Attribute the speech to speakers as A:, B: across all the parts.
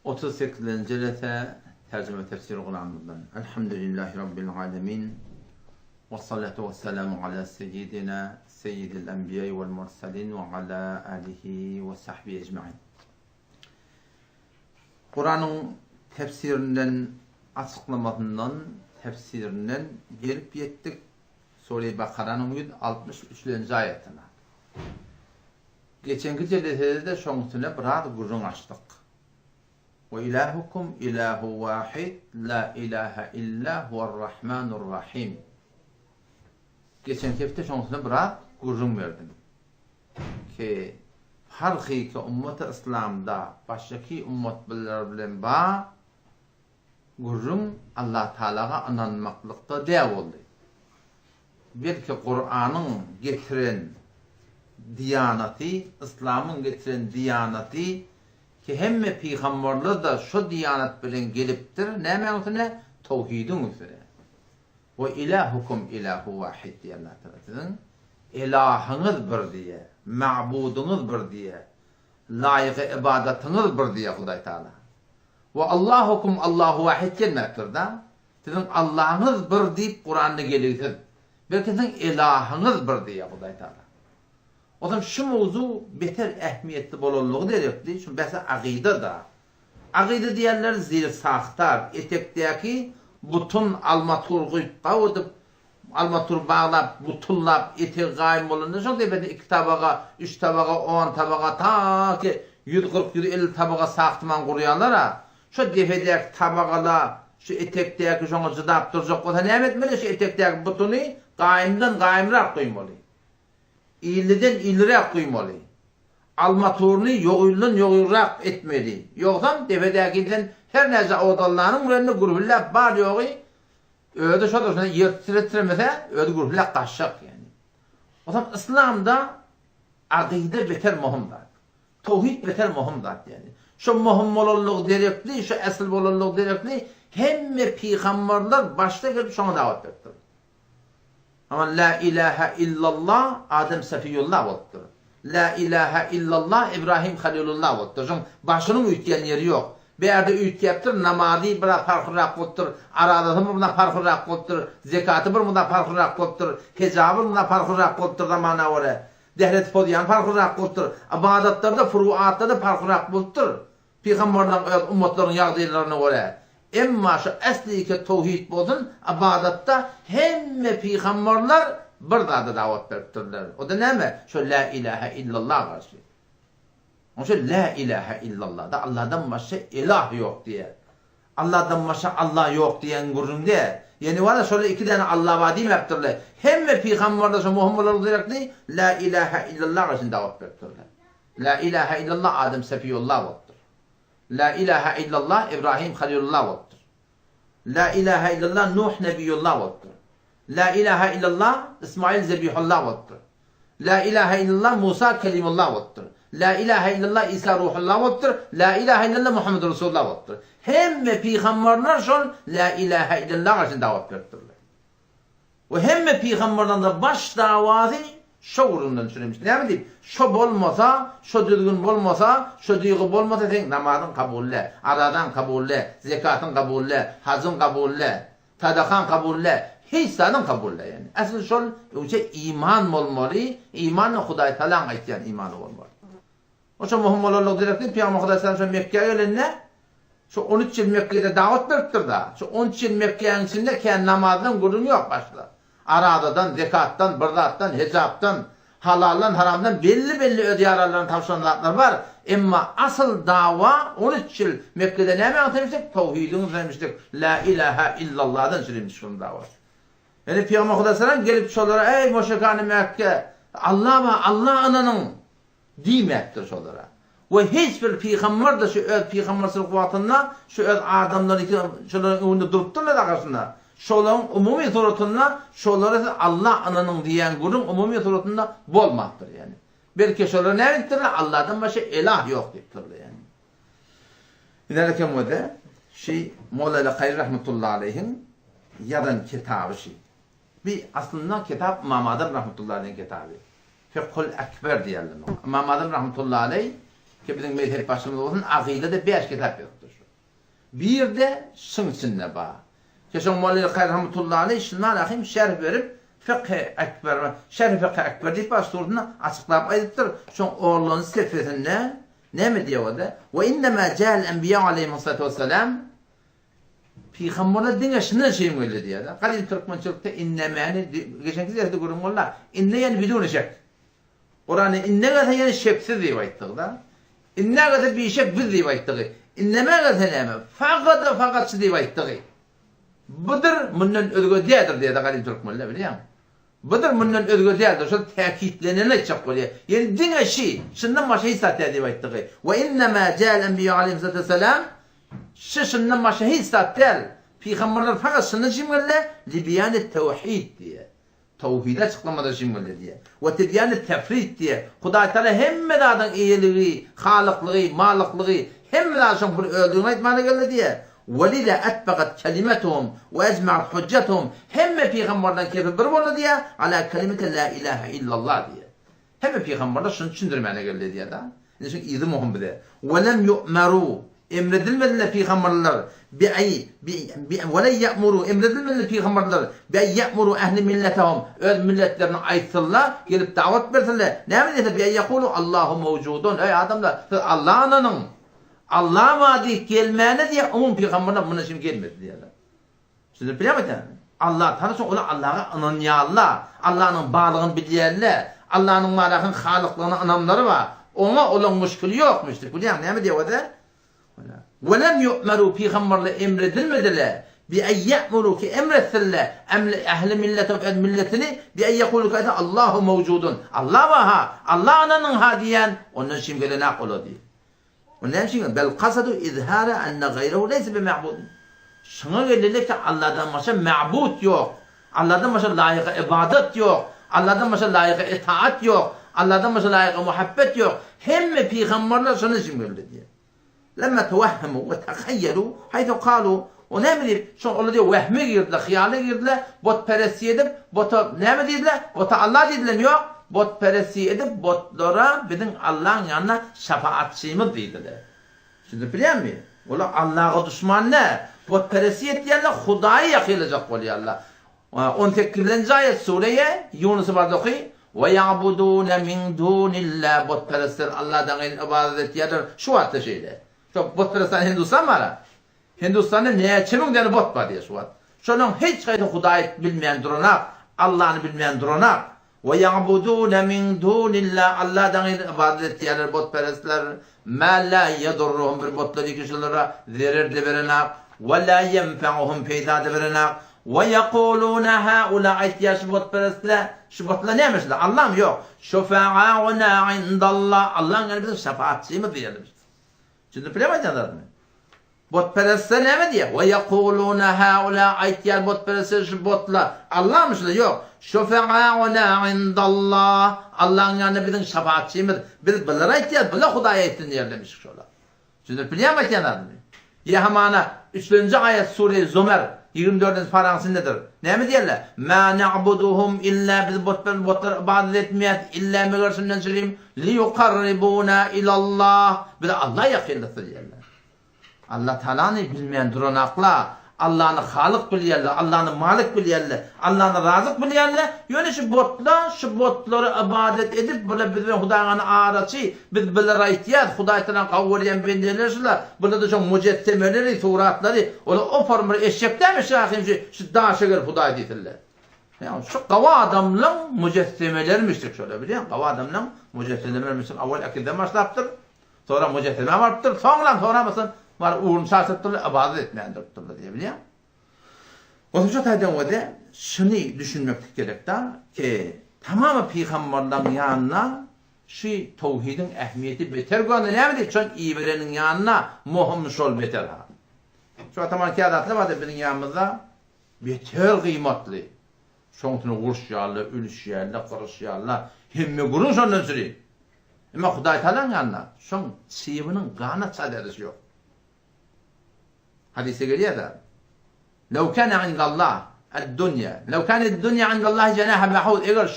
A: 38. cilete tercüme tefsir Kur'an'dan. Elhamdülillahi Rabbil alemin. Ve salatu ve selamu ala seyyidina seyyidil enbiya vel mursalin ve ala alihi ve sahbihi ecmaîn. Kur'an'ın tefsirinden, açıklamasından, tefsirinden gelip yettik. Sure-i Bakara'nın 163. ayetine. Geçenki ciletede de şoň üstüne biraz gurrun açtık. Ve ilahukum ilahu vahid la ilahe illa huvarrahmanur rahim. Geçen hafta şoň üstüne biraz gurrun verdim. Ki halky ummat-ı İslam'da başdaki ummatlar bilen ba gurrun Allah Teala'ga ananmaklıkta dev oldu. Belki Kur'an'ın getiren diyaneti, İslam'ın getiren diyaneti ki hemme peygamberler da şu diyanet bilen geliptir. Ne mevzune? Tevhidin üzere. Ve ilahukum ilahu vahid diye Allah Teala'nın ilahınız bir diye, ma'budunuz bir diye, layık ibadetiniz bir diye Huday Teala. Ve Allahukum Allahu vahid gelmektir da. Sizin Allah'ınız bir deyip Kur'an'da geliyor. Belki sizin ilahınız bir diye Huday Teala. O zaman şu mevzu beter ehmiyetli bolanlığı derekli. Şu mesela akide da. Akide diyenler zil sahtar. Etekteki bütün almaturgu kavudip, almatur bağlap, butullap, etek gayim olunca çok da 2 tabağa, 3 tabağa, 10 tabağa, ta ki 140-150 tabağa sahtıman kuruyanlara şu defedeki tabağala, şu etekteki şunu cıdap duracak olsa ne etmeli şu etekteki butunu gayimden gayimrak koymalı. İlliden illirak koymalı. Almaturunu yoğuyulun yoğuyurak etmeli. Yoksa defedekinden her neyse odallarının önünde gruhullah var yoğuy. Öyle şu da yırtırtırmese öyle gruhullah kaçacak yani. O zaman İslam'da akide beter muhimdir. Tevhid beter muhimdir yani. Şu muhim olanlık derekli, şu asıl olanlık derekli hemme peygamberler başta gelip şuna davet ettiler. Ama la ilahe illallah Adem Safiyullah oldu. La ilahe illallah İbrahim Halilullah oldu. Çünkü başının ütyen yeri yok. Bir yerde ütyettır, namazı bir farklı oldu. Aradatı bir farklı oldu. Zekatı bir farklı oldu. Hicabı bir farklı oldu zamana göre. Dehret podiyan farklı oldu. İbadetlarda, furuatta farklı oldu. Peygamberlerin ummatların yağdıylarına göre. Emma şu esliki tevhid bolsun, ibadette hemme peygamberler bir da davet ettiler. O da neme? Şu la ilahe illallah var. O şu la ilahe illallah da Allah'dan başka ilah yok diye. Allah'dan başka Allah yok diyen gurun diye. Yani var ya şöyle 2 tane Allah var diyeyim ettiler. Hemme peygamberler şu Muhammed'ler direktli la ilahe illallah için davet ettiler. La ilahe illallah Adem Safiyullah oldu. La ilahe illallah İbrahim Halilullah oldu. La ilahe illallah Nuh Nebiyullah oldu. La ilahe illallah İsmail Zebihullah oldu. La ilahe illallah Musa Kelimullah oldu. La ilahe illallah İsa Ruhullah oldu. La ilahe illallah Muhammed Resulullah oldu. Hemme peygamberler şun la ilahe illallah için davet ettiler. Ve hemme peygamberden de baş davası şu urundan söylemiş. Ne diyeyim? Şu olmasa, şu düzgün olmasa, şu duygu olmasa sen namazın kabulle, aradan kabulle, zekatın kabulle, hacın kabulle, tadakan kabulle, hiçsadın kabulle yani. Asıl şu iman olmalı, imanla Huday Teala'nın aytyan imanı olmalı. O şu muhim olanlık direkti, Peygamber Huday Teala şu Mekke'ye gelinne, şu 13 yıl Mekke'de davet veriptir da, şu 13 yıl Mekke'nin içinde kendi namazdan gurun yok başta. Aradadan, zekattan, bırdattan, hicaptan, halaldan, haramdan belli ödeyarlarının tavşanlarlar var. Ama asıl dava 13 yıl Mekke'de ne anlatmıştık? Tevhidini söylemiştik. La ilahe illallah'dan söylemiş şunun davası. Yani Peygamber Aleyhisselam gelip şolara ey müşrikan-ı Mekke Allah ananın demektir şolara. Ve hiçbir peygamber de şu öz peygamberlik kuvvetinde şu öz adamların şoların önünde durup durlar arkasında. Şoların umumi suratında şoları Allah ananın diyen gurun umumi suratında bolmaktır yani. Belki şoları ne ettirler? Allah'tan başka ilah yok ettirler yani. İlerken modde Molla Hayr rahmetullahi aleyhin yazan kitabı bir aslında kitap İmam Azam rahmetullahi aleyhin kitabı. Fikhul Ekber diyelim. İmam Azam rahmetullahi aleyh ki bizim mezhep başımızda olsun akidede 5 kitap yoktur. Bir de şın içinde bağ. Geçen Muallil Hayr Rahmetullahi Aleyh şunlar akım şerh verip Fıkh-ı Ekber, Şerh Fıkh-ı Ekber deyip başlığına açıklayıp ayıptır. Şu oğlunun sefesinde ne mi diyor o da? Ve innemâ cehel enbiya aleyhissalatu vesselam Peygamberler dine şundan şeyim öyle diyor da. Kalil Türkmençilikte innemâni geçen kez yazdı görün valla. İnne yani bidûne şek. Oranı inne kadar yani şeksiz diye ayıptır da. İnne kadar bir şek biz diye ayıptır. İnnemâ kadar neme. Fakat diye ayıptır. Budur bundan özgü değildir diye de Kalil Türkmenler biliyor musun? Budur bundan özgü değildir. Şu tekitlenene çok oluyor. Yani dine şey. Şundan başka hiç satıyor diye ayıptır. Ve innemâ cehel enbiya aleyhissalatu vesselam şundan başka hiç satıyor. Peygamberler fakat şundan cimriler libyan-ı tevhid diye. Tevhide açıklamada cimriler diye. Ve tibyan-ı tefrid diye. Huda Teala hemmeden iyiliği, halıklığı, malıklığı hemmeden şunu öldüğüne etmana geldi diye. وَلِذَا أَتْبَقَتْ كَلِمَتُهُمْ وَاَجْمَعَتْ حُجَّتُهُم Hemme peygamberden keyfi bir oldu diye ala kelimete la ilahe illallah diye. Hemme peygamberler şunu düşündürmeyene geldi diye da. Çünkü izim muhim bir de. وَلَمْ يُؤْمَرُوا emredilmediler peygamberler وَلَنْ يَأْمُرُوا emredilmediler peygamberler بِأَنْ يَأْمُرُوا اَهْلِ مِلَّتَهُمْ öz milletlerine aitsınlar, gelip davet versinler. Ne mi dedi? بِأَنْ يَقُولُوا Allahu mevcudun. Ey adamlar, Allah'ın Allah vaadi gelmeyene diye onun peygamberine buna şimdi gelmedi diyorlar. Siz biliyor musunuz? Allah tanısın onu Allah'a ananıyarlar. Allah'ın bağlılığını bilirler. Allah'ın malakın halıklığına anamları var. Ona olan müşkülü yokmuştur. Biliyor musun? Ne mi diyor o da? وَلَمْ يُؤْمَرُوا peygamberle emredilmediler. بِأَنْ يَأْمُرُوا ki emretsinler. Ehli milletini بِأَنْ يَقُولُوا Allahu mevcudun. Allah var ha. Allah ananın ha diyen onun şimdi böyle nakolo diyor. Ondan sonra bel kasadu izhara enne gayrehu leyse bi ma'bud. Şuna gelirler ki Allah'tan başka ma'bud yok. Allah'tan başka layık ibadet yok. Allah'tan başka layık itaat yok. Allah'tan başka layık muhabbet yok. Hem peygamberler şunu için geldi diye. Lemma tevahhamu ve tehayyelu haythu kalu o ne mi diyeyim? Şu öyle diyor vehme girdiler, hıyale girdiler. Botperestliği edip, ne mi dediler? Bota Allah dediler yok. Botperestliği edip botlara bizim Allah'ın yanına şefaatçimiz dediler. Şimdi biliyor musun? Ola Allah'a düşman ne? Botperestliği ettiğinde Huda'yı yakılacak oluyor Allah. 18. ayet sureye Yunus'u var okuyor. وَيَعْبُدُونَ مِنْ دُونِ اللّٰهِ Botperestler Allah'tan ibadet ettiğidir. Şu hatta şeyler. Botperestler Hindistan var ha. Hindistan'da neye çemin diye bot var diye şu hat. Şunun hiç kaydı Huda'yı bilmeyen durunak. Allah'ını bilmeyen durunak. وَيَعْبُدُونَ مِنْ دُونِ اللّٰهِ Allah'tan ibadet ettiğidir botperestler. مَا لَا يَدُرُّهُمْ bir botları kişilere zerir de verenak. وَلَا يَنْفَعُهُمْ peyda de verenak. وَيَقُولُونَ هَؤُلَاءِ ihtiyaç botperestler. Şu botlar neymiş de? Allah mı? Yok. شُفَعَاءُنَا عِنْدَ اللّٰهِ Allah'ın yani bizim şefaatçimiz diyelim. Şimdi biliyor musunuz mı? Botperestler ne mi diye? وَيَقُولُونَ هَؤُلَاءِ ihtiyaç botperestler şu botlar. Allah mı? Yok. شُفَعَاءُنَا عِنْدَ اللّٰهِ Allah'ın yani bizim şefaatçimiz. Biz bunlara ihtiyaç, bunlar Huda'ya ettin diye demiş şöyle. Şimdi biliyor musunuz mı? Yahamana 3. ayet Sure-i Zümer 24. paransındadır. Ne mi diyorlar? مَا نَعْبُدُهُمْ illa biz botlar ibadet etmeyet illa meğersinden söyleyeyim لِيُقَرِّبُونَا اِلَى اللّٰهِ bir de Allah yakınlısı diyorlar. Allah Teala'nı bilmeyen duranakla Allah'ını halık biliyorlar, Allah'ını malik biliyorlar, Allah'ını razık biliyorlar. Yani şu botları ibadet edip böyle bizim Huda'nın ağrısı, biz böyle ihtiyaç, Huda'yla kavurayan bendilerler. Burada da çok mücettemeleri, suratları, o formları eşeklemiş şu dağa şeker Huda'yı diyorlar. Yani şu kava adamların mücettemelermiştik şöyle biliyor musun? Kava adamların mücettemelermiştik. Evvel akilde başlattır, sonra mücetteme varıptır, sonra mısın? Var uğrun şahsatlarla ibadet etmeyen doktorlar diye biliyor musun? O yüzden taydan o da şunu düşünmek gerektir ki tamamı peygamberlerin yanına şu tevhidin ehemmiyeti beter gönderdi. Ne mi? Çünkü iyi birenin yanına muhim şol beter ha. Şu tamam ki adatlı var da bizim yanımızda beter kıymetli. Şontunu vuruşyarlı, ölüşyarlı, kırışyarlı, himme gurun sondan sürüyor. Ama Huday Teala'nın yanına şon sivinin gana çadarısı yok. Hadise geliyor da لو كان عند الله الدنيا لو كان الدنيا عند الله جناح بعوض eğer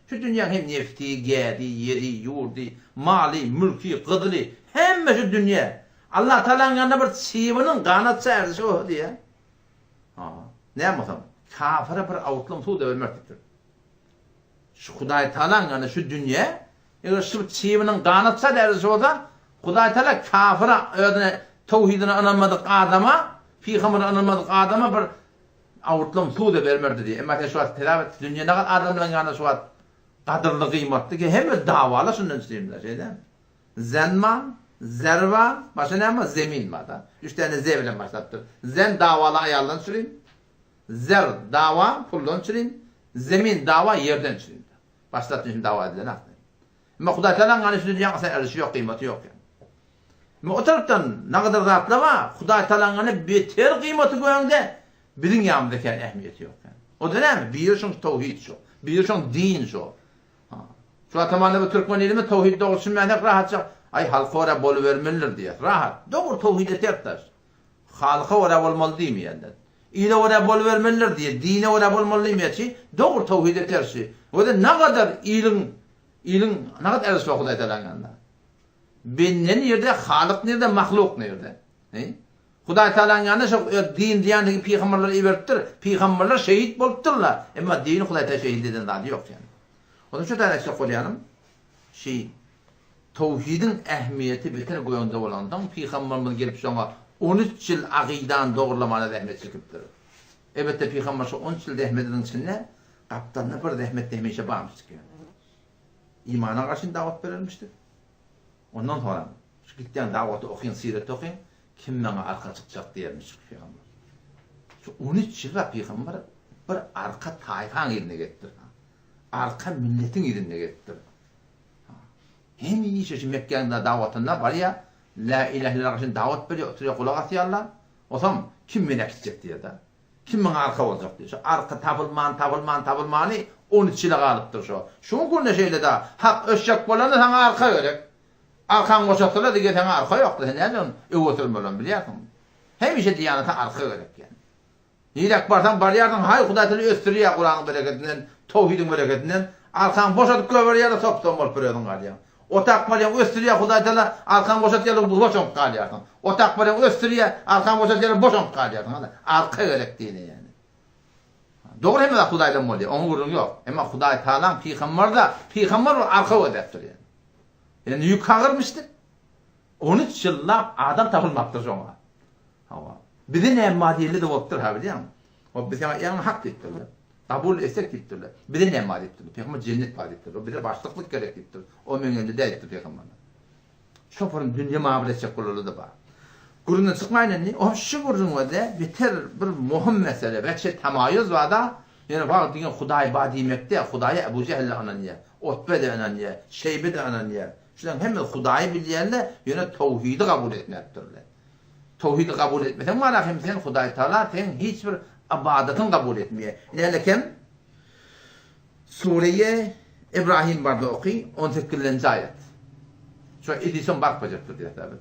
A: şu dünya hem nefti, gadi, yeri, yurdi, mali, mülki, kıdli hem şu dünya Allah Teala'nın yanında bir çivinin kanatsa erdi o diye. Ne yapmasam? Kafire bir avutlum tuğda ölmektir. Şu Huday Teala'nın yanında şu dünya, eğer şu çivinin kanatsa erdi o da, Huday Teala kafire ödüne, tevhidine anılmadık adama, peygamberine anılmadık adama bir avutlum tuğda vermerdi diye. Ama şu an telavet dünya ne kadar adamların yanında şu an kadırlı kıymetli ki hem davalı şundan söyleyeyimler şeyden. Zenman, zerva, başka ne ama zemin var da. 3 tane z ile başlattır. Zen davalı ayarlan süreyim. Zer dava pullon süreyim. Zemin dava yerden süreyim. Başlattım şimdi dava edilen aklım. Ama Huday Teala'nın hani şu dünyanın sen erişi yok, kıymeti yok yani. Ama o taraftan ne kadar rahatlama, Huday Teala'nın hani beter kıymeti koyanda bizim yanımdaki ehemmiyeti yok yani. O da ne mi? Bir şun tevhid şu. Bir şun din şu. Şu atamanda bu Türkmen ilimi tevhidde olsun mehnek rahatça. Ay halka oraya bol vermelidir diye. Rahat. Doğru tevhid tertaş. Halka oraya olmalı değil mi yani? İle oraya bol vermelidir diye. Dine oraya olmalı değil mi ki? Doğru tevhid tersi. O da ne kadar ilin ne kadar erişme Huday Teala'nın yanında. Bennen yerde, halık nerede, mahluk nerede? Huday Teala'nın yanında şu din diyendeki peygamberler iberttir. Peygamberler şehit boluptırlar. Ama dini Huday Teala şehit eden daha yok yani. O da şu tane işte koyalım. Tevhidin ehemmiyeti biter koyanda olandan peygamberimiz gelip sonra 13 yıl akidan doğrulamana rahmet çıkıptır. Elbette peygamber şu 13 yıl rahmetinin içinde kaptanına bir rahmet demeşe bağımızdık yani. İmana karşı davet verilmiştir. Ondan sonra şu gittiğin davatı okuyun, siret okuyun, kim bana arka çıkacak diyermiş peygamber. Şu 13 yılda peygamber bir arka tayfan yerine getir. Arka milletin yerine getir. Hem iyi şey Mekke'nin davetinde var ya, la ilahe illallah için davet veriyor, oturuyor kulak atıyorlar. O zaman kim beni gidecek diye de. Kim bana arka olacak diye. Şu arka tabılmanı 13 yıla kalıptır şu. Şu günde şeyle de hak öşecek olanı sana arka verek. Arkan koşatırlar diye sana arka yok. Neden? Öğütülmüyorum biliyorsun. Hem işe diyanete arka verek yani. Yiyecek barsan barıyardın, hay Huday Teala östürüyor Kur'an'ın bereketinden, tevhidin bereketinden. Arkan boşatıp köver yerde toptan olup veriyordun galiba. Otak barıyardın östürüyor Huday Teala, arkan boşatıyordun boşanıp kalıyordun. Otak barıyardın östürüyor, arkan boşatıyordun boşanıp kalıyordun. Arka verek diye yani. Doğru hem de Huday'dan oluyor, onun vurun yok. Ama Huday Teala'nın peygamber arka ödettir yani. Yani yük kağırmıştır. 13 yıllar adam tapılmaktır sonra. Bizi ne madiyeli de oluptur ha biliyor musun? O bize yani hak ettirler. Kabul etsek ettirler. Bizi ne madiyeli ettirler. Peygamber cennet madiyeli ettirler. O bize başlıklık gerek ettirler. O mümkünde de ettirler peygamberler. Şoförün dünya muhabbet edecek olurdu da var. Kurundan çıkmayın ne? O şu kurunun da biter bir muhim mesele. Belki temayüz var da yani var diye Huday badimekte, Huday'a Ebu Cehil'le ananiye, Utbe de ananiye, Şeybe de ananiye. Şundan hem Huday'ı bilyenle yine tevhidi kabul etmektirler. Tevhidi kabul etmesen var hem sen Huday Teala sen hiçbir ibadetin kabul etmiyor. Yani kim? Suriye İbrahim vardı okuy 18. ayet. Şu edisyon bakmayacaktır diye tabi.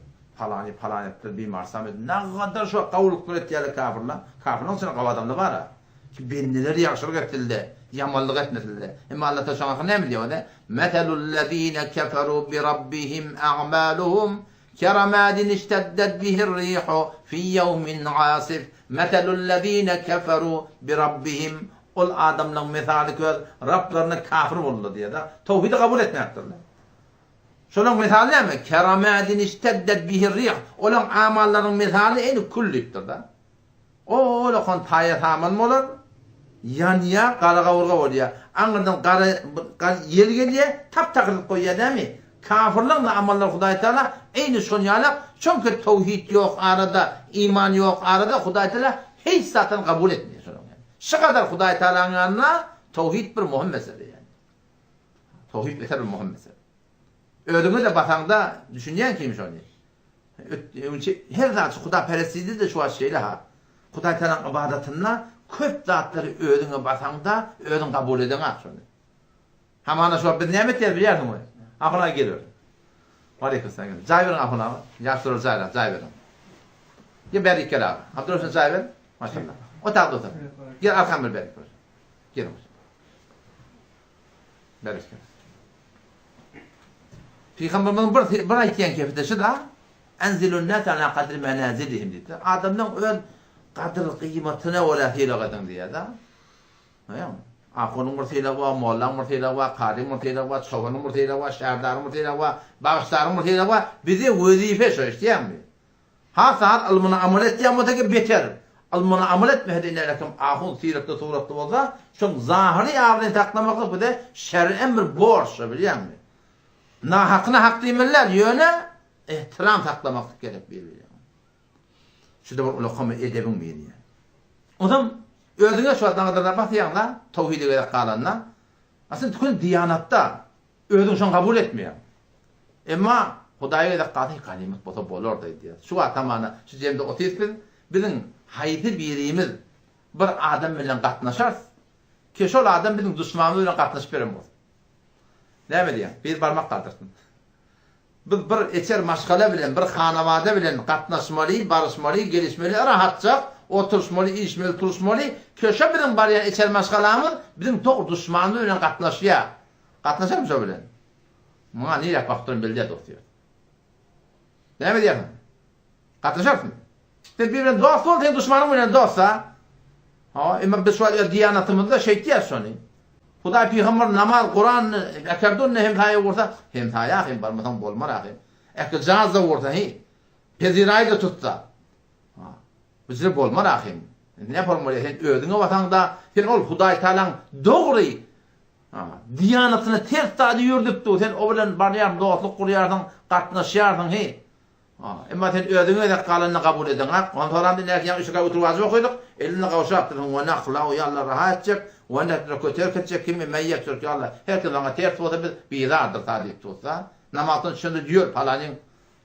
A: Falan ettir bir marsam ne kadar şu kavuluk ürettiği kafirler. Kafirlerin sana kav adamda var ha. Ki benneleri yakşılık ettildi. Yamallık etmetildi. Ama Allah Teala ne mi diyor da? Metelullezine keferu bi rabbihim a'maluhum كرماد اشتدت به الريح في يوم عاصف مثل الذين كفروا بربهم ol adamların misali göz Rablarına kafir oldu diye de tevhidi kabul etmektirler. Şunun misali ne mi? Keramadin işteddet bihir rih. Olan amalların misali en kulliptir da. O lokon tayet amal mı olur? Yanıya kara kavurga oluyor. Anırdan kara yer geliyor tap takılıp koyuyor değil mi? Kafirlerle amallar Huday Teala aynı sonyalar. Çünkü tevhid yok arada, iman yok arada Huday Teala hiç zaten kabul etmiyor. Şu kadar Huday Teala'nın yanına tevhid bir muhim mesele yani. Tevhid beter bir muhim mesele. Ödümü de batanda düşünen kimmiş onu? Her zatı Huday perestiydi de şu an şeyle ha. Huday Teala'nın ibadetine köp zatları ödümü batanda ödüm kabul eden ha şunu. Hamana şu an bir nimetler biliyor musun? Aklına geliyor. Aleykümselam. Zayverin aklına. Yaşlı Zayverin. Gel beri iki abi. Abdurrahman Zayver. Maşallah. O tarafta otur. Gel arkam bir beri. Gel. Beri. Peygamberimiz bir ayetken kefide şu da Enzilun nâs alâ kadri menâzilihim dedi. Adamdan öyle kadr kıymetine velatıyla kadın diye da. Hayır mı? Akonun murtıyla var, mollan murtıyla var, kari murtıyla var, çobanın murtıyla var, şehrdar murtıyla var, bağışlar murtıyla var. Bize vazife söyleyeceğim mi? Ha saat almına amel ettiğim öteki beter. Almına amel etmediğine lakin ahun siretli suretli olsa şu zahiri avını taklamakla bu da şer'en bir borç biliyor musun? Hakkına hak demirler yöne ihtiram taklamaklık gerek bir. Şu da bir ulakama edebin bir yani. O zaman özüne şu adına kadar bakıyanlar, tevhidi gerek kalanlar, aslında tükün diyanatta özün şunu kabul etmiyor. Ama Hudaya gerek kalan kalimet bota bolor da diyor. Şu atamana, şu cemde otismin, bizim haydi birimiz bir adam bilen katnaşar, ki şu adam bizim düşmanımız bilen katnaşıp verim olsun. Ne mi diyor? Bir parmak kaldırsın. Biz bir eçer maşgale bilen, bir hanavada bilen katnaşmalı, barışmalı, gelişmeli, rahatça oturuşmalı, içmeli, turuşmalı. Köşe bizim bariyer eçer maşgalamız bizim tok düşmanımız bilen katnaşıyor. Katnaşar mı şu bilen? Buna niye yapaktırın belediye dokuyor? Ne mi diyorsun? Katnaşarsın. Sen birbirine dost ol, sen düşmanın bilen dostsa. Ama biz şu diyanatımızda şey diyor şunu. Huday peygamber namaz, Kur'an, ekerdun ne hem taya vursa, hem taya hem barmatan bolmar ahim. Eker canazda vursa, pezirayı da tutsa. Bizde bolmar ahim. Ne yapalım öyle? Sen ödüne vatanda, sen ol Huday Teala'nın doğru diyanatını ters tadı yürüdüptü. Sen o bilen bariyar dostluk kuruyarsın, katnaşarsın. Ama sen ödüne de kalanını kabul edin. Ondan sonra dinlerken ışığa oturvazı okuyorduk. Elini kavuşaktırın. Ve nakla, ve Allah rahat çek. Ve nekla terk edecek kimi meyyek sürk ya Allah. Herkes ona ters olsa biz bidardır tadik tutsa. Namazın şimdi diyor falanın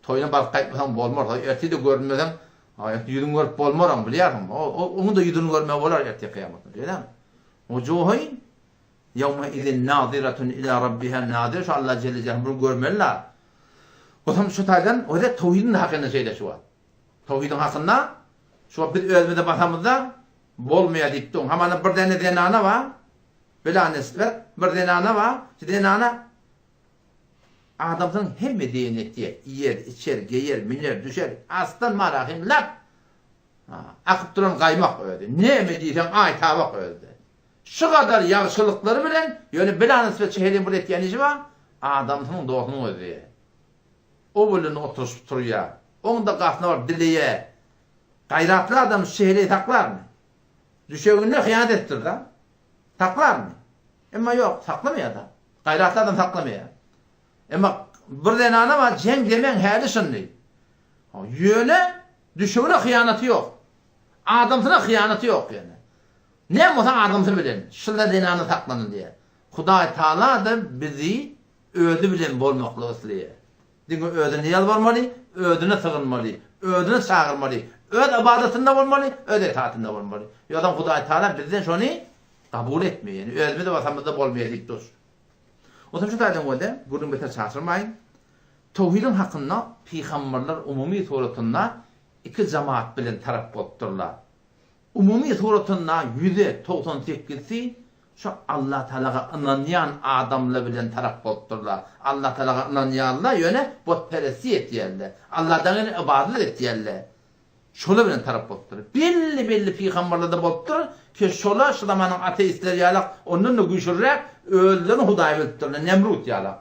A: toyuna balık kayıpmasan bolmar. Erti de görmeden yüzünü görüp bolmar biliyor musun? Onu da yüzünü görmeye olar erti kıyametinde. Değil mi? Vucuhin yevme izin naziratun ila rabbiha nazir. Şu Allah Celle Celaluhu bunu görmeliler. O zaman şu taydan o da tevhidin hakkında şeyler şu var. Tevhidin hakkında şu var bir ölmede basamızda bolmaya diptun. Hemen bir tane denana var. Bila nispet bir denana var. Denana adamın hem medeniyeti yer, içer, geyer, miner, düşer. Aslan marahim lak. Akıp duran kaymak öyle. Ne mi diysen ay tabak öyle. Şu kadar yaşlılıkları bilen yani bila nispet şehrin bir etkiyanıcı var. Adamın doğduğunu öyle. O bölünü oturup duruyor. Onun da kafna var dileye. Gayratlı adam şehri taklar mı? Düşeğinde hıyanet ettir da. Taklar mı? Ama yok, saklamıyor da. Gayratlı adam saklamıyor. Ama bir denana var, cenk demen hali şimdi. Yöne, düşeğine hıyaneti yok. Adamsına hıyaneti yok yani. Ne olsa adamsı bilin. Şurada denana saklanın diye. Huday Teala da bizi öldü bilen bolmakla ıslıya. Çünkü ödüne yalvarmalı, ödüne sığınmalı, ödüne çağırmalı, öd ibadetinde olmalı, öd itaatinde olmalı. Yodan Huday Teala bizden şunu kabul etmiyor yani. Ödümü de vatanımızda olmayacak dost. O zaman şu taydan oldu, bunun beter çağırmayın. Tevhidin hakkında peygamberler umumi suretinde iki cemaat bilen taraf botturlar. Umumi suretinde %98'si şu Allah Teala'ga inanyan adamla bilen taraf botturlar. Allah Teala'ga inanyanlar yöne botperesti etiyerler. Allah'tan ibadet etiyerler. Şola bilen taraf botturlar. Belli peygamberler de botturlar ki şola şu zamanın ateistler yalak onunla güçürerek öldüğünü Huday'a bildirler. Nemrut yalak.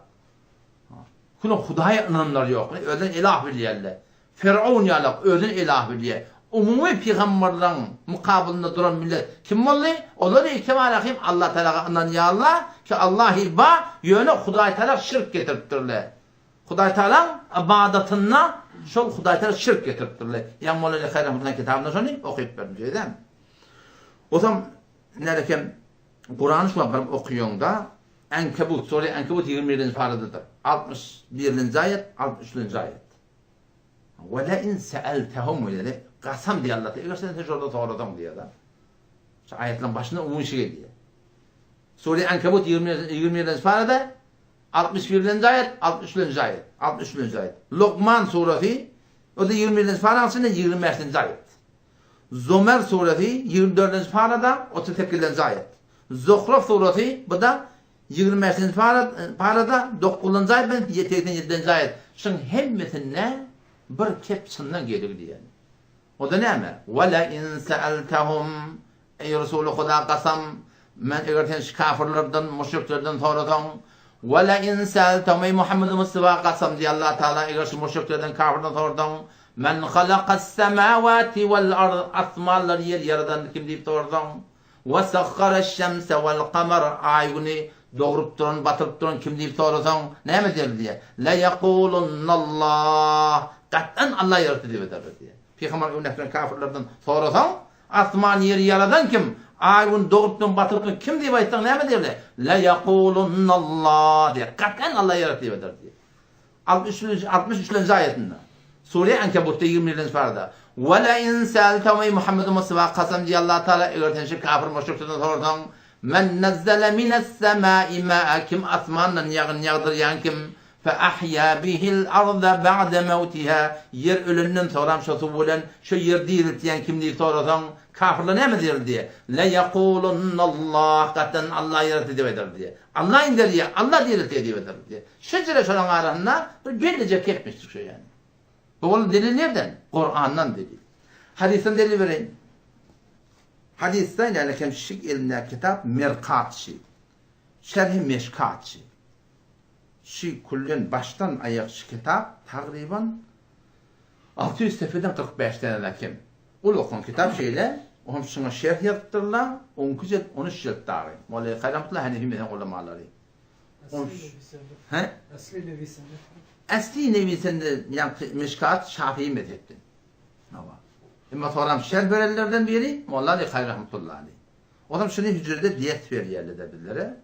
A: Kulu Huday'a inanlar yok. Öldüğün ilah biliyerler. Firavun yalak öldüğün ilah biliyer. Umumi peygamberlerin mukabilinde duran millet kim oldu? Onları ihtimal rahim Allah Teala'ga inanyanlar ki Allah'ı ba yöne Huday Teala şirk getirtirler. Huday Teala ibadetine şol Huday Teala şirk getirtirler. Yani Molla Hayram'ın kitabında şunu okuyup vermiş değil mi? O zaman nereden Kur'an'ı şu an okuyunca Enkebut, Sure Enkebut 21. paradır. 61. ayet, 63. ayet. Ve la in sa'altahum ile qasam diye Allah. Eğer sen şurada soradan diye da. Şu ayetlerin başında umum şey geliyor. Sure Enkebut 21. parada 61. ayet, 63. ayet. 63. ayet. Lokman suresi o da 21. parasında 25. ayet. Zümer suresi 24. parada 38. ayet. Zuhruf suresi bu da 25. parada 9. ayet ve 87. ayet. Şun hemmesine bir kepçinden gelir diyen. O da neyme? وَلَا اِنْ سَأَلْتَهُمْ Ey Resulü Huda kasam, men egerten kafirlerden, müşriklerden sorasan, وَلَا اِنْ سَأَلْتَهُمْ Ey Muhammed Mustafa kasam diye Allah Teala eger müşriklerden, kafirlerden sorasan, men halaqas semavati vel ard asmalar yer yaradan kim deyip sorasan, وَسَخَّرَ الشَّمْسَ وَالْقَمَرَ Ayını doğurup duran, batırıp duran kim deyip sorasan, ne mi der diye? لَيَقُولُنَّ اللّٰهِ Kat'an Allah yarattı diye diye. Peygamber örnekten kafirlerden sorasan, asman yeri yaradan kim? Ayını doğurup duran, batırıp duran kim deyip aytsan ne mi derler? لَيَقُولُنَّ اللّٰهِ diye. Kat'an Allah yarattı diye der diye. 63. ayetinde. Sure Ankebut'ta 20. parada. وَلَا اِنْ سَأَلْتَهُمْ Ey Muhammed Mustafa kasam diye Allah Teala egerten kafir müşriklerden sorarsan, men nezzele mine's-semâi mâ'a kim asmandan yağdıryan kim فَأَحْيَا بِهِ الْأَرْضَ بَعْدَ مَوْتِهَا yer ölünden sonra şu bulan şu yer diriltiyen kim diye sorarsan kafirler ne mi der diye لَيَقُولُنَّ اللّٰهِ Kat'tan Allah yarattı diye diye. Allah indir diye, Allah diriltiyor diye. Şecere şolan arasında bir bellice kepmiştik şu yani. Bu delil nereden? Kur'an'dan delil. Hadisten delil vereyim. Hadisten yani kemşik eline kitap Merkatçı. Şerh-i Meşkatçı. Şu kullen baştan ayak şu kitap takriban 600 sefeden 45 tane lakim. Ul okun kitap şeyle onun şuna şerh yaptırlar 13 yıl tarih. Molla kayramtla Hanefi mezhep ulemaları. Asli nevisinde yani Meşkat Şafii mezhepten. Ama sonra şerh verenlerden biri Molla Ali Rahmetullah Ali. O zaman şunu hücrede diyet veriyerler dediler.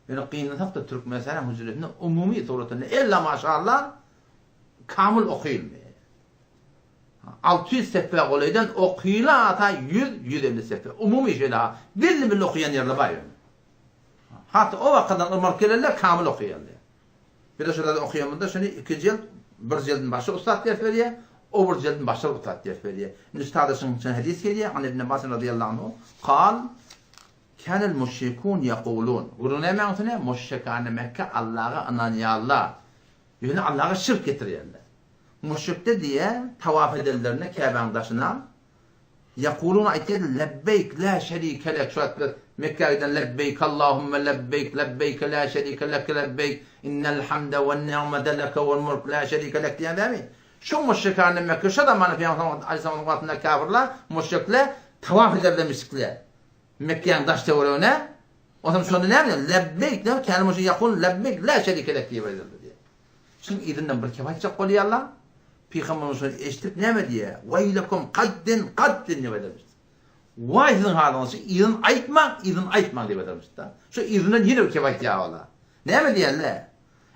A: Yani kıyınlatak da Türk mesela hücretinde umumi suretinde illa maşallah kamil okuyulmuyor. 600 sefer olaydan okuyla ata 100-150 sefer. Umumi şeyler. Belli okuyan yerler var. Hatta o vakıdan ırmarkelerle kamil okuyorlar. Bir de şurada okuyamında şunu 2 cilt, 1 cildin başı ustad ders veriyor, o 1 cildin başı ustad ders veriyor. Üstadısının için hadis geliyor. An İbn Abbas radıyallahu anhu kal كان المشركون يقولون قولون ما قلنا مشركان مكة الله أنان يا الله يعني الله şirk getiriyorlar. Müşrikte diye tavaf ederlerine Kabe'nin taşına يقولون ayetler lebbeyk la şerike lek şu ayetler Mekke'den lebbeyk Allahümme lebbeyk lebbeyk la şerike lek lebbeyk innel hamde ve ni'mete leke vel mulk la şerike lek diye değil mi? Şu müşrikane Mekke şu zamanı Peygamber Aleyhisselam'ın vaktinde kafirler müşrikler tavaf ederler müşrikler. Mekke'nin taş teorine o zaman şunu ne yapıyor? Lebbeyk ne? Kelimesi yakun lebbeyk la şerike lek diye verirler diye. Şimdi idinden bir kefaçacak oluyor Allah. Peygamberimiz eşitip ne mi diye? Veylekum kaddin diye verirmiş. Vay sizin haliniz. İdin aytmak diye verirmiş. Şu idinden yine bir kefaçacak Allah. Ne mi diyorlar?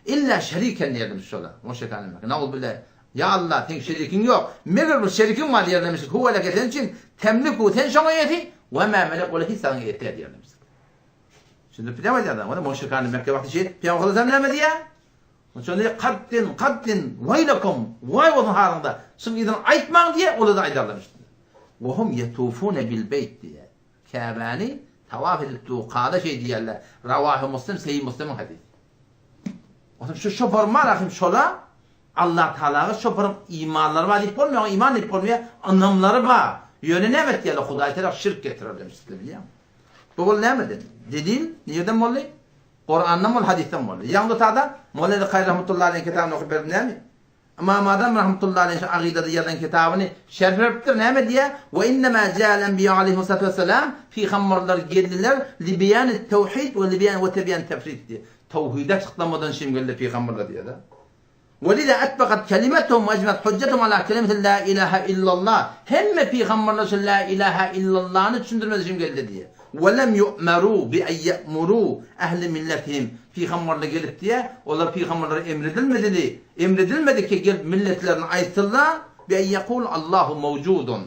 A: İlla şeriken diyelim şöyle. Müşrikane Mekke. Ne oldu bile? Ya Allah tek şerikin yok. Meğer bir şerikin var diye demiştik. Huve leke senin için temliku ten şaniyeti ve ma melek ve lehi sana yeter diye demiştik. Şimdi bilemedi adam. O da Müşrikane Mekke vakti şey. Peygamber ne diye? Sonra kaddin vaylakum vay olsun halinde. Şimdi idin aytman diye onu da aydarlamıştı. Ve hum yetufune bil beyt diye. Kabe'ni tavaf edip tuğada şey diyorlar. Ravahi Müslim, Seyyid Müslim'in hadisi. O zaman şu şoförüm var akım şola Allah Teala'ya şoförüm imanları var deyip olmuyor. İman deyip olmuyor. Anlamları var. Yönü ne evet diyorlar. Huda iterek şirk getirir demiştir biliyor musun? Bu bol ne mi? Dediğim nereden mi oluyor? Kur'an'dan mı hadisten mi oluyor? Yanında ta'da Molla Ali Rahmetullah Aleyhi kitabını okuyup verdim ne mi? Ama madem Rahmetullah Aleyhi Agida'da yazan kitabını şerh veriptir ne mi diye? Ve innemâ câ'l enbiya aleyhissalâtu vesselâm peygamberler geldiler libiyan tevhid ve libiyan ve tebiyan tefrid diye. Tevhide açıklamadan şimdi geldi peygamberler diye de. وَلِذَا أَتْبَقَتْ كَلِمَتُهُمْ وَاجْمَتْ حُجَّتُهُمْ عَلَى كَلِمَةِ لَا إِلَٰهَ إِلَّا اللّٰهِ Hem peygamberler la ilahe illallah'ını düşündürmez şimdi geldi diye. وَلَمْ يُؤْمَرُوا بِأَنْ يَأْمُرُوا اَهْلِ مِلَّتِهِمْ Peygamberle gelip diye onlar peygamberlere emredilmedi ki gel milletlerine aytsınlar بِأَنْ يَقُولُ اللّٰهُ مَوْجُودٌ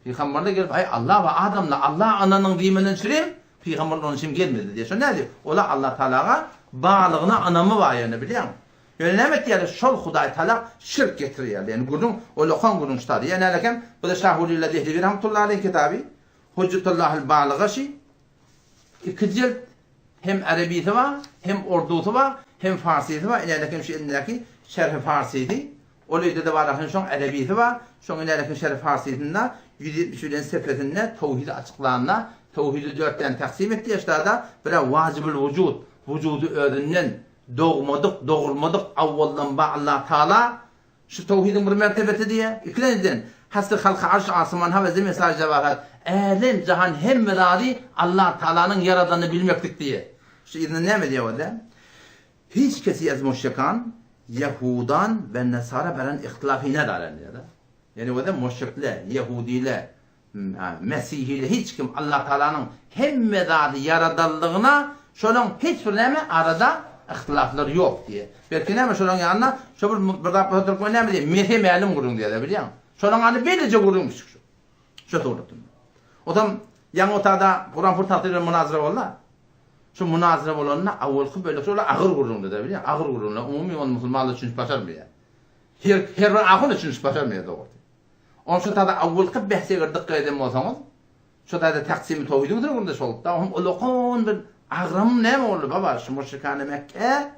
A: Peygamberle gelip Allah ve Adam'la Allah ananın diyemeden süreyim peygamberler onun için gelmedi diye. Sonra ne diyor? Ola Allah Teala'ya bağlığına anamı var yani biliyor musun? Yani ne demek yani şol Huday Teala şirk getiriyor yani gurun o lokan gurun ustadı yani lakin bu da Şahulillah Dehlevi rahmetullahi aleyh kitabı Hüccetullah'ın bağlığı 2 cilt hem Arabisi var hem Urdusu var hem Farsisi var yani lakin şu elindeki şerh Farsiydi Olayda da var şoň edebiyeti var. Şoň ileriki Şerif Hasiyetinde 173'den sepetinde tevhidi açıklanana, tevhidi 4'ten taksim etti yaşlarda bir vacibul vücud, vücudu özünden doğmadık, doğurmadık avvaldan ba Allah Taala şu tevhidin bir mertebeti diye. İkinciden hasıl halka arş asman ha ve zemin sadece var. Alem cihan hem meradi Allah Taala'nın yaradanını bilmektik diye. Şu iznin ne mi diyor orada? Hiç kesi yazmışkan Yahudan ve Nasara beren ihtilafine dair diyor da. Yani orada müşrikler, Yahudiler, Mesihliler hiç kim Allah Taala'nın hem meradi yaradallığına şolun hiçbir neme arada ihtilaflar yok diye. Belki neme şolun yanına şu bir rapor koyun neme diye mehe melim kurun diye de biliyor musun? Şolun anı böylece kurulmuş şu. Şu doğrudur. O zaman yan otada Kur'an fırtatıyla münazara oldular. Şu münazara olanına avvalki böyle şöyle ağır kuruldu da biliyor musun? Ağır kuruldu. Umumi on Müslümanlar için başarmıyor. Her bir ahun için başarmıyor doğru. Onun şu tada avvalki bahse girdik edem olsanız şu tada taksimi tevhidin durumunda şoluk da hum ulukun bir ağrım ne oldu baba şu müşrikane Mekke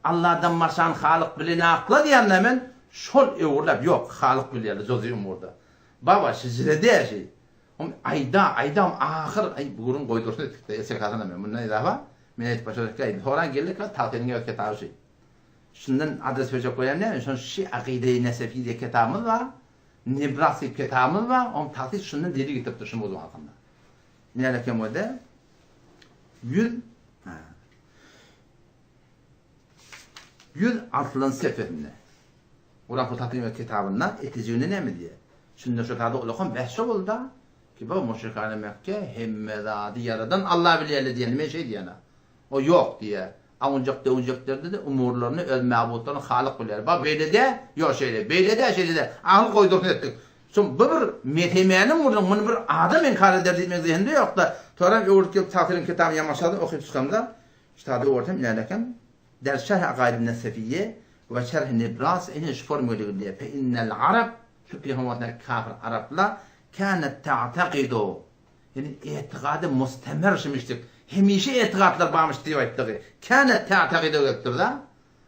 A: Allah'dan başan Halık bilene akla diyenle men şol evurlap yok Halık bilene zozi umurda. Baba sizlerde her şey. Ayda ahir ay bugün koydursun ettik de esek hatırlamıyorum. Bundan idafa minnet başarık aydı. Horan geldik ve taltinin yok kitabı şey. Şundan adres verecek koyayım ne? Şun şi akide-i nesefi diye kitabımız var. Nibrasi kitabımız var. Onun taltisi şundan deli getirip dursun bu zaman hakkında. Ne alakam o da? 106 seferinde. Ulan bu tatmin kitabından eticiğine ne mi diye. Şimdi şu tadı olakon behşe oldu ki bu müşrikane Mekke hemmedadi yaradan Allah biliyeli diyelim şey diyene. O yok diye. Avuncak derdi de umurlarını öz mabutlarını Halık biliyeli. Bak böyle de yok şeyle. Böyle de şeyle de. Ahıl koydursun ettik. Şimdi bu bir metemeyenin vurdun. Bunu bir adam inkar eder demek zihinde yok da. Sonra öğret gelip tatilin kitabını yamaşladım okuyup çıkamda. İşte adı ortam ilerlerken. Der şerh akaid-i nesefiyye ve şerh nibras en şu formülü diye. Fe innel Arab çünkü havatlar kafir Araplar kânet ta'taqidu yani itiqadı mustemir şimiştik. Hemişe itiqadlar bağmış diye ettiği. Kânet ta'taqidu ettir da.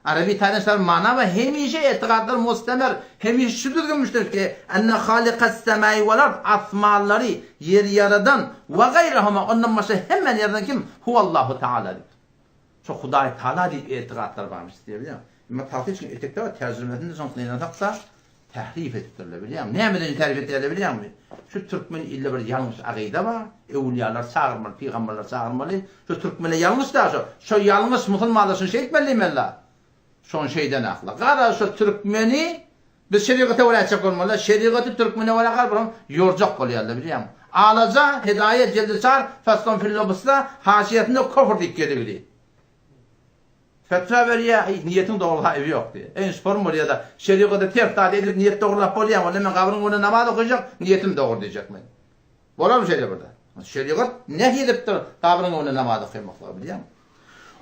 A: Arabi tanışlar mana ve hemişe itiqadlar mustemir. Hemişe şu düzgünmüştür ki enne halikas semai vel ard asmaları yer yaradan ve gayrahuma ondan başka hemen yerden kim? Huvallahu Teala'dır. Şu Huday Teala diye itiqadlar bağmış diye biliyor musun? Ama tahtil için etikte var tercümesinde sonuna taksa tahrif ettirler biliyor musun? Ne emeden tahrif ettirler biliyor musun? Şu Türkmen illa bir yanlış akide var. Evliyalar çağırmalı, peygamberler çağırmalı. Şu Türkmen'e yanlış da şu yanlış Müslümanlar şey etmeli mi Allah? Son şeyden akla. Qara şu Türkmeni biz şeriatı öğretecek olmalı. Şeriatı Türkmen'e öyle kalbıram yoracak oluyorlar biliyor musun? Alaca hidayet geldi çağır. Faston fil lobusla haşiyetinde kufur dik geliyor. Fetva veriyor, niyetin doğruluğa evi yok diye. En sporun buraya da şeriatı ters tadı edip niyet doğruluğa oluyor ama ben kabrın önüne namaz okuyacak, niyetim doğru diyecek mi? Olur mu şeriat burada? Şeriat ne ediptir kabrın önüne namaz okuyamakla biliyor musun?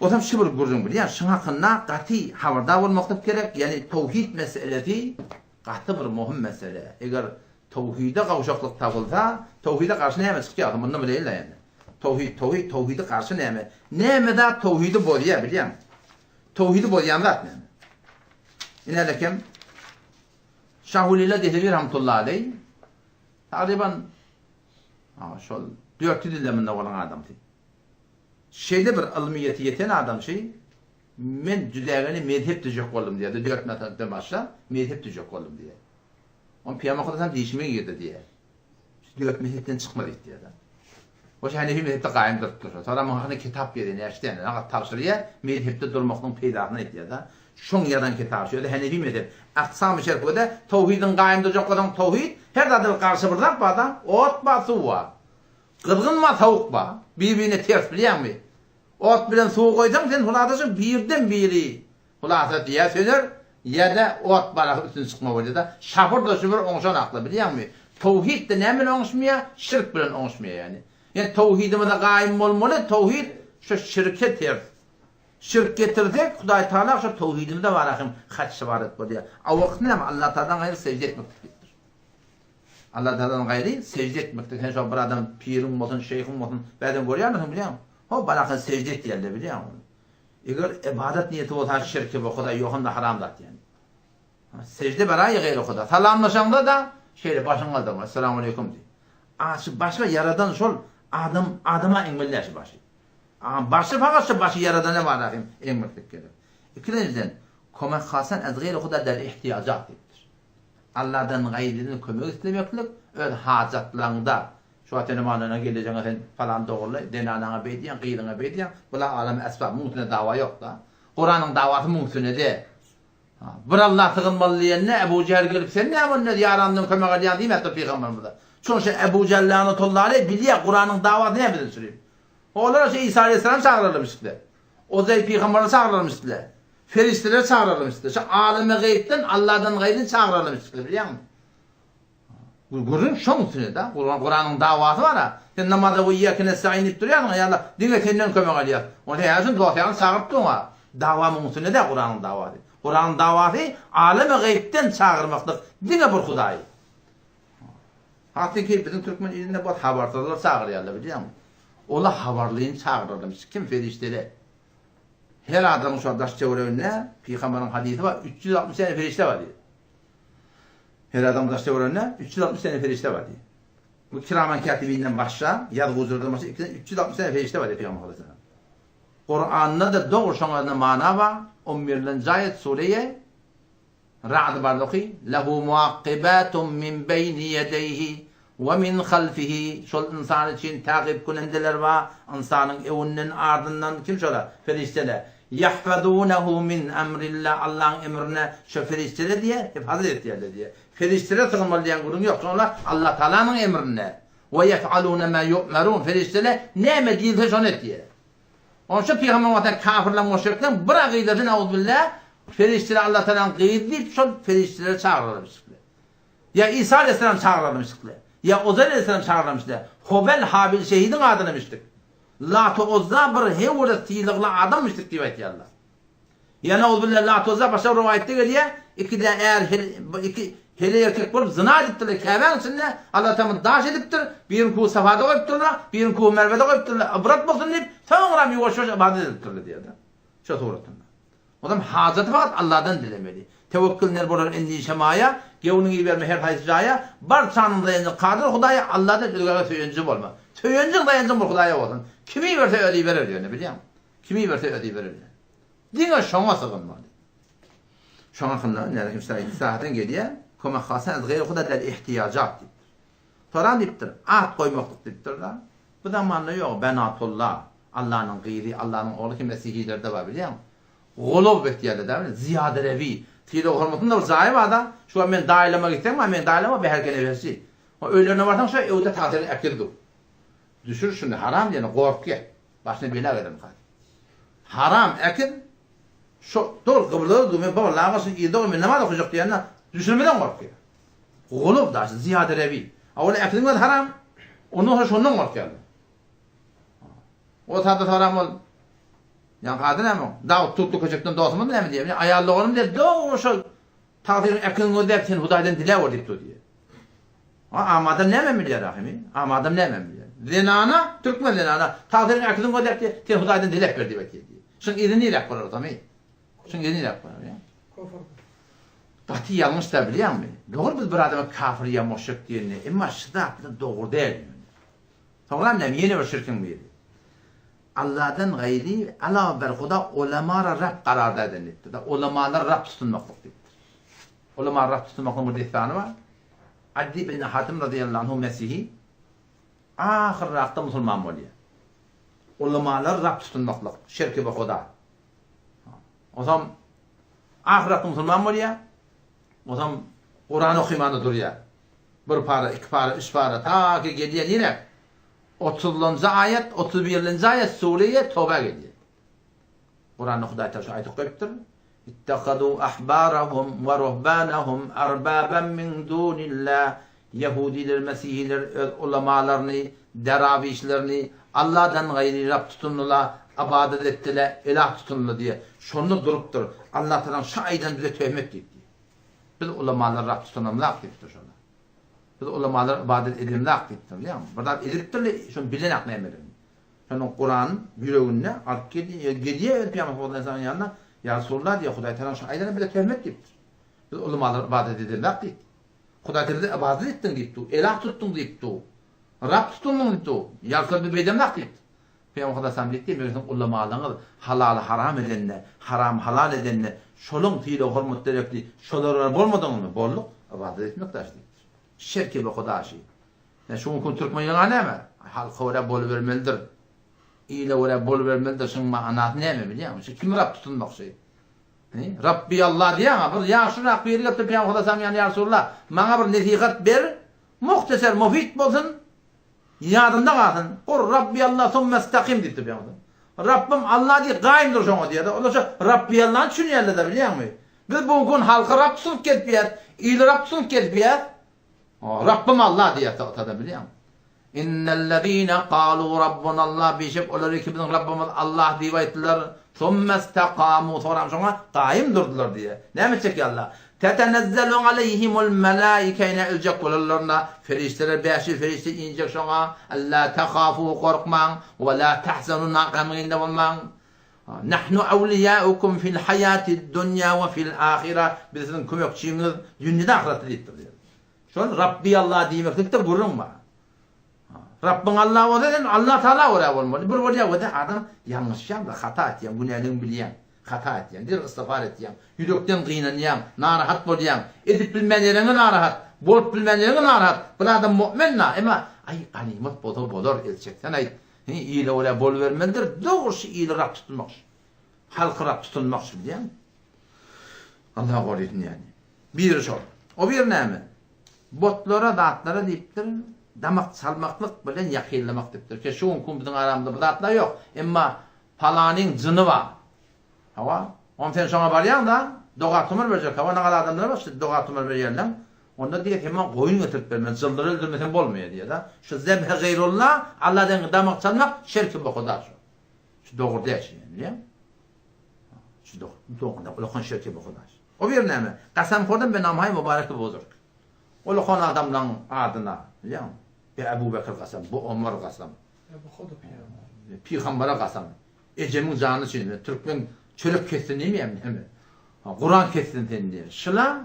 A: O zaman şu bir gördüğün biliyor musun? Şuna hakkında katı havada olmak gerek. Yani tevhid meselesi katı bir mühim mesele. Eğer tevhide kavuşaklık tapılsa, tevhide karşı neyme çıkıyor? Bunu bileyler yani. Tevhide karşı neyme? Neyme de tevhidi bozuyor biliyor musun? Tevhidi bozuyan zaten. Yine de kim? Şahulillah Dehlevi rahmetullahi aleyh. Takriben şu 400 yılında olan adam. Şeyde bir ilmiyeti yeten adam şey. Men cüdagani mezhep tücek oldum diye. 4 metreden başla mezhep tücek oldum diye. On piyama kadar değişmeye girdi diye. 4 mezhepten çıkmadı diye adam. O şey Hanefi mezhepte kaim durdu. Sonra mahane kitap yerine işte ne tavsiye mezhepte durmaktan peydasını etdi da. Şun yerden kitap şöyle Hanefi mezhep. Aksam şerhede tevhidin kaim duracak olan tevhid her dadıl karşı bırdak adam ot bası var. Kızgın mı tavuk var. Birbirine ters biliyor musun? Ot bilen soğuk koysan sen huladasın birden biri. Hulasa diye söyler ya da ot barak üstüne çıkma var ya da şafır da şüpür onşan aklı biliyor musun? Tevhid de ne bilen onşmuyor? Şirk bilen onşmuyor yani. Yani tevhidimize kaim olmalı, tevhid şu şirke ters. Şirk getirsek Huday Teala şu tevhidimizde var akım kaç var etme diye. O vakit ne Allah Teala'dan gayrı secde etmektir. Allah Teala'dan gayrı secde etmektir. Yani şu bir adam pirin olsun, şeyhin olsun, bazen görüyor musun biliyor musun? O balakın secde ettiğinde biliyor musun? Eğer ibadet niyeti olsa şirke bu kadar yoğun da haram da yani. Secde berayı gayri Huda. Salamlaşanda da şöyle başın kaldırma. Esselamu aleyküm diye. Şu başka yaradan şol adama engellerse başı. Başı fakat şu başı yaradan ne var rahim? Engellik gelir. İkinciden kömek hasan az gayri Huda der ihtiyacat deyiptir. Allah'dan gayrinin kömek istemeklik öyle hacatlarında şu atene manana geleceğin falan doğru denanana beydiyen, kıylığına beydiyen bula alem esbab muhtine dava yok da. Kur'an'ın davatı muhtine de. Bir Allah tığınmalı diyenine Ebu Cehil gelip sen ne yapın ne yaranlığın kömek ediyen değil mi etti Peygamber burada. Çünkü Ebu Cehil lanetullah aleyh biliyor Kur'an'ın davatı ne bilir süreyim. Oğulları İsa Aleyhisselam çağırırmıştılar. O zey Peygamber'i çağırırmıştılar. Ferişteler çağırırmıştılar. Şu aleme gayipten Allah'dan gayrini çağırırmıştılar biliyor musun? Kur'an şun üstüne de Kur'an'ın davatı var ha. Sen namazda bu iyyâke nestaîn deyip duruyorsun ya Allah. Dine senden kömek ediyor. Onu yazın duasını çağırıp ha. Davamın üstüne de Kur'an'ın davatı. Kur'an'ın davatı aleme gayipten çağırmaklık. Dine bir Hudayı. Hatta ki bizim Türkmen ilinde bu haberdarlar çağırıyorlar biliyor musun? Ola haberliğini çağırırmış. Kim ferişteler? Her adamın şu anda çevrelerine Peygamber'in hadisi var. 360 tane ferişte var diye. Her adam taşta oranına 360 tane ferişte var diye. Bu kiramen katibinden başla, yad huzurda başla 360 tane ferişte var diye Peygamber Aleyhisselam. Kur'an'da da doğru şunlarına mana var. 11. ayet sureye Ra'd bardoqi lehu muakkibatun min beyni yedeyhi ve min halfihi şol insan için takip kılendeler var. İnsanın evinin ardından kim şolar? Ferişteler. Yahfadunehu min emrillah Allah'ın emrine şu ferişteler diye hifaz ettiler diye. Ferişteler sığınmalı diyen kurum yok. Sonra Allah Teala'nın emrine ve yef'alune ma yu'merun ferişteler ne emrediyse şunu et diye. Onun için Peygamber vatan kafirle müşrikten bırak gıydasın euzbillah ferişteler Allah Teala'nın gıydı deyip şu ferişteleri çağırırmışlar. Ya İsa Aleyhisselam çağırırmışlar. Ya Ozer Aleyhisselam çağırırmışlar. Hubel Habil şehidin adını miştik. Lat-ı Uzza bir hevre tiyilikli adammıştık diye Allah. Yani euzbillah Lat-ı Uzza başka rivayette geliyor. İki de eğer hele erkek bulup zina ediptirler Kabe'nin içinde Allah Teala daş ediptir. Birin kuğu Safa'da koyupturlar, birin kuğu Merve'de koyupturlar. Ibrat bolsun deyip sonra yavaş yavaş ibadet ediptirler diye de. Şu suretinde. O zaman hacatı fakat Allah'tan dilemeli. Tevekküller bular endişemaya, gevunun gibi verme her hayzaya, bar çanında yanıcı kadir Hudaya Allah'tan ilgili söyüncü olma. Söyüncü dayancı bu Hudaya olsun. Kimi verse ödeyi verir diyor ne biliyor musun? Kimi verse ödeyi verir diyor. Dine şoma sığınmalı. Şoma kında ne imsayet saatin geliyor. Kömek hasen gayri Huda del ihtiyacat deyiptir. Sonra deyiptir. At koymaklık deyiptir la. Bu da manlı yok. Benatullah. Allah'ın gayri, Allah'ın oğlu ki Mesihilerde var biliyor musun? Gulub ihtiyarlı değil mi? Ziyaderevi. Tiyde hurmatında bir zahir var da. Şu an ben dahilama gittim ama ben dahilama bir herkene versi. Öğlerine vartan sonra evde tatilini ekirdi. Düşür şimdi haram diyene korku. Başına bela verin. Haram ekin. Şu doğru kıbrılı düğme baba lağasın iyi doğru ne var okuyacak diyene düşünmeden korkuyor. Gulub da ziyaderevi. Avle ekinin var haram. Onun hoş ondan korkuyor. O tadı haram ol. Yani kadın ama Davut tuttu küçükten dostum ne mi diye. Ayarlı oğlum diye doğru şu takdirin ekinin ödep sen Huday'dan dile vurduk diye. Ama adam ne mi diyor rahimi? Ama adam ne mi diyor? Zinana, Türkmen zinana. Takdirin ekinin ödep diye sen Huday'dan dile verdi diye. Çünkü idini ilak var orada mı? Çünkü idini ilak var ya. Batı yanlış da biliyor musun? Doğru bir adamı kafir ya müşrik diyene. Ama şıda doğru değil. Sonra ne yeni bir şirkin miydi? Allah'tan gayri ala berhuda ulemalar Rab kararda edildi. Ulemalar Rab tutunmaklık dedi. Ulemalar Rab tutunmaklık bir ihsanı var. Adi bin Hatim radıyallahu anhu Mesih'i ahir rakta Müslüman oluyor. Ulemalar Rab tutunmaklık. Şirki ve huda. O zaman ahir rakta Müslüman oluyor. O zaman Kur'an okuymanı duruyor. Bir para, iki para, üç para ta ki geliyor yine. 30. ayet, 31. ayet Suriye Tövbe geliyor. Kur'an'da Huday Teala şu ayeti koyuptur. İttekadû ahbârahum ve ruhbânahum erbâben min dûnillah. Yahudiler, Mesihiler, ulemalarını, deravişlerini Allah'tan gayri Rab tutunlular, abadet ettiler, ilah tutunlu diye. Şunu durup dur. Allah Teala şu aydan bize töhmet etti. Biz ulemalar Rab tutunumlar aktiftir şuna. Biz ulemalar ibadet edilimde aktiftir. Yani burada ediptirle şunu bilen aklına emelim. Şunun Kur'an yüreğine gediye Peygamber Efendimiz'in yanına ya Resulullah diye Huday Teala şu aydan bize töhmet ettir. Biz ulamalar ibadet edilmek deyip. Huda Teala ibadet ettin deyipdi. Elah tuttun deyipdi. Rab tutun deyipdi. Yarsa bir bedemek deyipdi. Peygamber Aleyhisselam deyipdi. Mesela ulamalarınız halal haram edenine, haram halal edenine, şolun fiili hürmet ederekli, şolara bolmadın mı? Bolluk, ibadet etmek taş deyipdi. Şirke be Huda şey. Ne şu mümkün Türkmen yana mı? Halka öyle bol vermelidir. İyle öyle bol vermelidir. Şunun manası ne mi biliyor musun? Kim Rab tutunmak şey? Rabbi Allah diye ama bir yaxşı Rabbi yeri yaptı Peygamber Aleyhisselam yani ya Resulullah. Bana bir nasihat ver. Muhtasar, mufid bolsun. Yadında kalsın. Kur Rabbi Allah thumme istakim dedi Peygamber. Rabbim Allah diye gayimdir şuna diye. Olursa Rabbi Allah'ın için yerle de biliyor musun? Biz bugün halkı Rab tutup ketmiyor. İyi Rab tutup ketmiyor. Rabbim Allah diye tadı biliyor musun? İnnellezîne kâlû Rabbuna Allah bişek oları ki bizim Rabbimiz Allah diye ayettiler. Thumme istakâmû sonra şuna kaim durdular diye. Ne mi çekiyor Allah? Tetenezzelu aleyhimul melâike ilecek olurlarına ferişteler beşi ferişte inecek şuna. Allah tehâfû korkman ve la tahzanû nâkamînde olman. Nahnu evliyâukum fil hayâti dünya ve fil âhire. Bizim kömekçiniz dünyada ahirette deyiptir diyor. Şöyle Rabbi Allah demeklikte gururun var. Rabbin Allah o dedin Allah Teala oraya olmalı. Bir oraya o da adam yanlış yaptı, hata etyen, günahını bilen, hata etyen, dir istiğfar etyen, yürekten kıynayan, narahat bolyan, edip bilmenlerine narahat, bolup bilmenlerine narahat. Bu adam mümin ama ay ganimet bolur elçekten ay iyiyle oraya bol vermelidir. Doğrusu iyiyle Rab tutulmak. Halkı Rab tutulmak diyen. Allah korusun yani. Bir şey. O bir ne mi? Botlara, dağıtlara deyiptir. Damak salmaklık bilen yakınlamak deyiptir. Ki şu gün bizim aramda bu dağıtlar yok. Ama falanın cını var. Hava. On sen sonra baryan da doğatımır verecek. Hava ne kadar adamlar var işte doğatımır verirler. Onda diye hemen koyun getirip vermen. Zıldırı öldürmesen bolmuyor diye da. Şu zebhe gayrullah Allah'tan damak salmak şirkin bu kadar şu. Şu doğru değil yani. Biliyor musun? Şu doğru. Ulan şirkin bu kadar. O bir ne mi? Kasam kurdum ben namhay mübarek bozurk. Ulan adamların adına. Biliyor musun? Bir Ebu Bekir kasam. Bu Ömer kasam. Peygamber'e kasam. Ecemin canı için. Türkmen çölüp kestin değil mi? Kur'an kestin diye. Şıla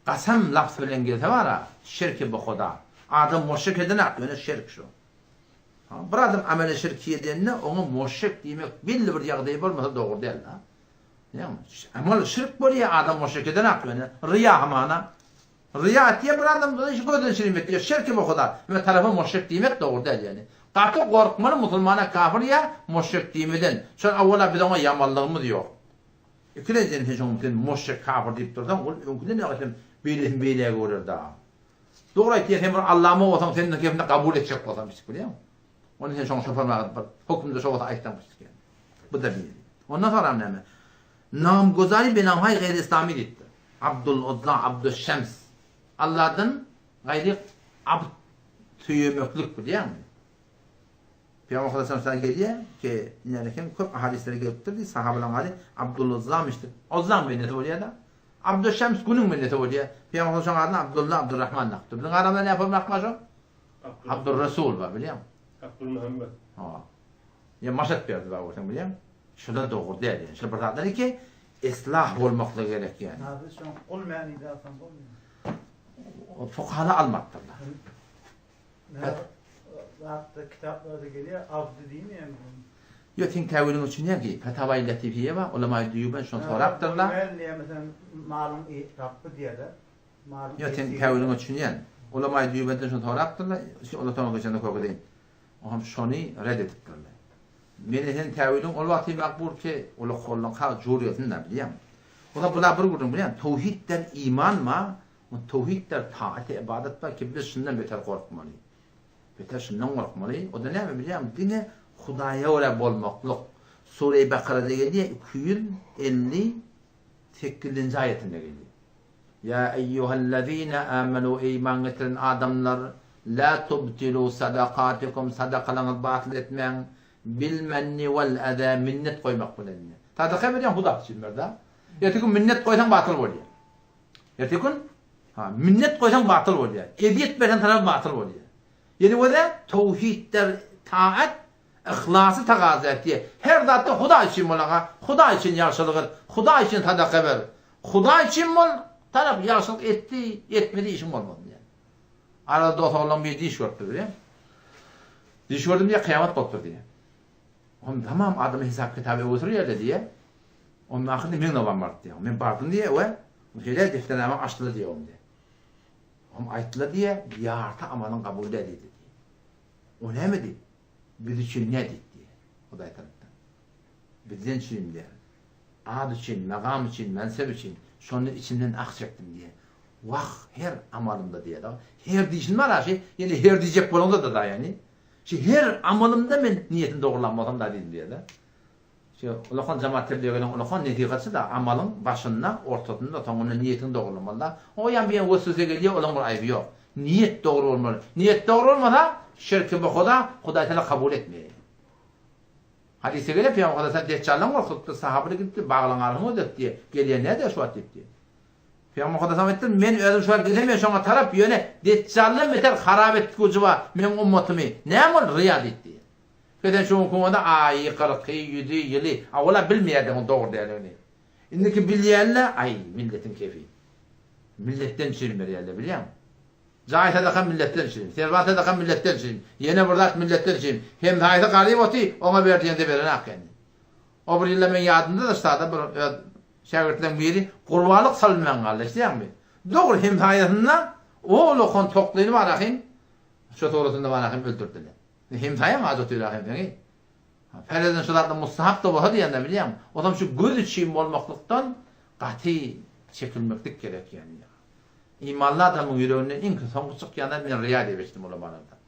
A: kasam laf söylen gelse var ha. Şirki bu kadar. Adam müşrik edene aklına şirk şu. Bir adam amele şirki edenine onu müşrik demek belli bir yağdayı olmasa doğru değil ha. Ama şirk böyle adam müşrik edene aklına. Riya hamana. Riya diye bir adam da işi gözden şirinmek diyor. Şirki bu kadar. Ve tarafı müşrik demek doğru değil yani. Katı korkmalı Müslümana kafir ya müşrik demeden. Şu evvela bir ona yamallığımız yok. İkinciden hiç mümkün müşrik kafir deyip durdan. Mümkün ne kadar beyleye görür daha. Doğru ki hem Allah'ıma olsam senin de kefinde kabul edecek olsam işte biliyor musun? Onun için şunu sormalı. Hükümde şu olsa ayıklamıştık yani. Bu da bir. Ondan sonra ne mi? Namgozari be namhay gayri İslami deyipti. Abdüluzza, Abdüşşems. Allah'tan gayri abd tüyümöklük biliyor musun? Peygamber Aleyhisselam geliyor ki inlerken çok hadislere geliptir. Sahabeler hali Abdüluzza'mıştır. Ozzam milleti oluyor da. Abdüşşems günün milleti oluyor. Peygamber Aleyhisselam adına Abdullah, Abdurrahman nakti. Bizim aramda ne yapalım nakma şu? Abdurresul var biliyor musun?
B: Abdülmuhammed.
A: Ya maşat verdi var ortam biliyor musun? Şurada doğru değil yani. Şurada burada ki ıslah olmakla gerek yani.
C: Abi şu an olmayan idafan olmuyor.
A: Fukaha almaktırlar.
C: Hatta kitaplarda geliyor abdü değil mi yani?
A: Yotin tevilin için ne ki? Fetavai latifiye var. Ulemayı duyuben şunu soraptırlar.
C: Mesela malum Rabbı diye de.
A: Yotin tevilin için yani. Ulemayı duyuben şunu soraptırlar. Ola tamam geçende koku deyin. O hem şunu reddettirler. Menehin tevilin ol vakti makbul ki ola kollun ha juriyetin ne bileyim. Ola bula bir gurun bileyim. Tevhidden iman ma, tevhidden taat ibadet var ki biz şundan beter korkmalı. Beter şundan korkmalı. O da ne bileyim? Dine Hudaya öyle bolmaklık. Sure-i Bakara'da geliyor 258. ayetinde geliyor. Ya eyyühellezine amenu iman getiren adamlar la tubtilu sadakatikum sadakalarınızı batıl etmeyin bilmenni vel eda minnet koymak bilenine. Sadaka veriyorsun huda için da. Yetikun minnet koysan batıl oluyor. Yetikun minnet koysan batıl oluyor. Ediyet veren taraf batıl oluyor. Yani o da tevhidler taat İhlası taqazı etdi. Her zatda Xuda için bolağa, Xuda için yaxşılığı, Xuda için sadaka ver. Xuda için bol, Taraf yaşlık etti, etmedi işim olmadı yani. Arada dost bir diş gördü diye. Diş gördüm diye kıyamet koptu diye. Oğlum tamam adamı hesap kitabı oturuyor diye. Onun akıllı men olan var diye. Men bardım diye ve şeyler defterlerimi açtılar diye oğlum diye. Oğlum ayttılar diye yarta amanın kabul edildi diye. O ne mi diye? Biz için ne dedi diye. O da taraftan. Bizden için diye. Ad için, makam için, mensep için, şunun içinden aksayacaktım diye. Vah her amalımda diye da. Her diyişin var ha şey. Yani her diyecek bolanda da yani. Şey her amalımda ben niyetim doğrulanmadım da dedim diye de. Şey ulaqan cemaatler diye gelen ulaqan neticesi de amalın başında, ortasında, sonunda niyetin doğrulanmalı. O yan bir o söze geliyor, olan bir ayıbı yok. Niyet doğru olmalı. Niyet doğru olmasa şirk-i Huda Teala kabul etmiyor. Hadise göre Peygamber Efendimiz Deccal'dan korkuttu, sahabeler gitti, bağlanarım dedi diye. Geliyor ne de şu at diye. Peygamber Efendimiz men özüm şu gidemiyor şuna taraf yöne Deccal'dan beter harabet kucuva men ummatımı. Ne amol riya etti. Keden şu konuda ay 40 100 yılı avla bilmeyedim doğru değerlerini. İndiki bilyenler ay milletin keyfi. Milletten çirmer yerler biliyor musun? Zahid sadaka milletten çirim. Servat sadaka milletten çirim. Yine burada milletten çirim. Hem zahide qarayıb oti ona verdiğinde veren hak yani. O bir yılda men yadımda da stada bir şagirdden biri qurbanlık salman qardaş değil mi? Doğru hem hayatında o lokon toklayını var akin. Şu torusunda var akin öldürdüler. Hem hayam azot öyle akin yani. Ferezin şularda mustahap da var diyende biliyor musun? O zaman şu göz içim olmaklıktan qati çekilmeklik gerek yani. İmanlı adamın yüreğinden en son çıkyanlar ben riya diye geçtim ulamalarda.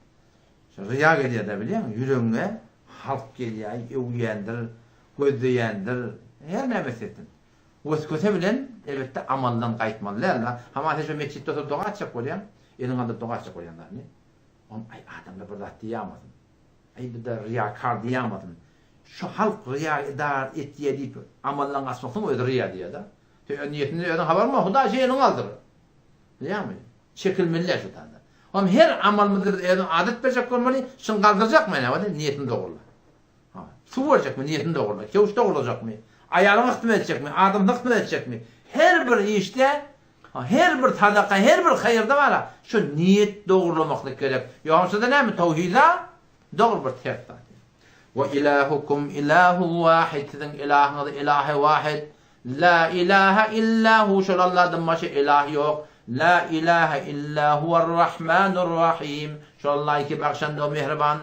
A: Riya geliyor da biliyor musun? Yüreğine halk geliyor, uyandır, gözleyendir, her ne mesetin. Köse bilen elbette amaldan kayıtmalılar. Ama ateşe meçhitte oturup dua açacak olayan, elin alıp dua açacak olayanlar ne? Oğlum ay adamla burada diyamadım. Ay bir de riyakar diyamadım. Şu halk riya idar et diye deyip amaldan asmasın o riya diye da. Niyetinde öden haber mi? Huda şeyini kaldırır. Biliyor musun? Çekilmeliler şu tanda. Ama her amal mıdır adet verecek olmalı, şunu kaldıracak mı? Yani? Niyetin doğrula. Su verecek mi? Niyetin doğrula. Kevuş doğrulacak mı? Ayarını ıhtım edecek mi? Adımını ıhtım edecek mi? Her bir işte, her bir sadaka, her bir hayırda var. Şu niyet doğrulamaklık gerek. Yoksa da ne mi? Tevhida doğru bir tiyatlar. Ve ilahukum ilahu vahid. Sizin ilahınız ilahi vahid. La ilahe illahu. Şöyle Allah'dan başka ilah yok. La ilahe illa huve'r-Rahmanur-Rahim. Şu Allah ki bakşanda o mehriban.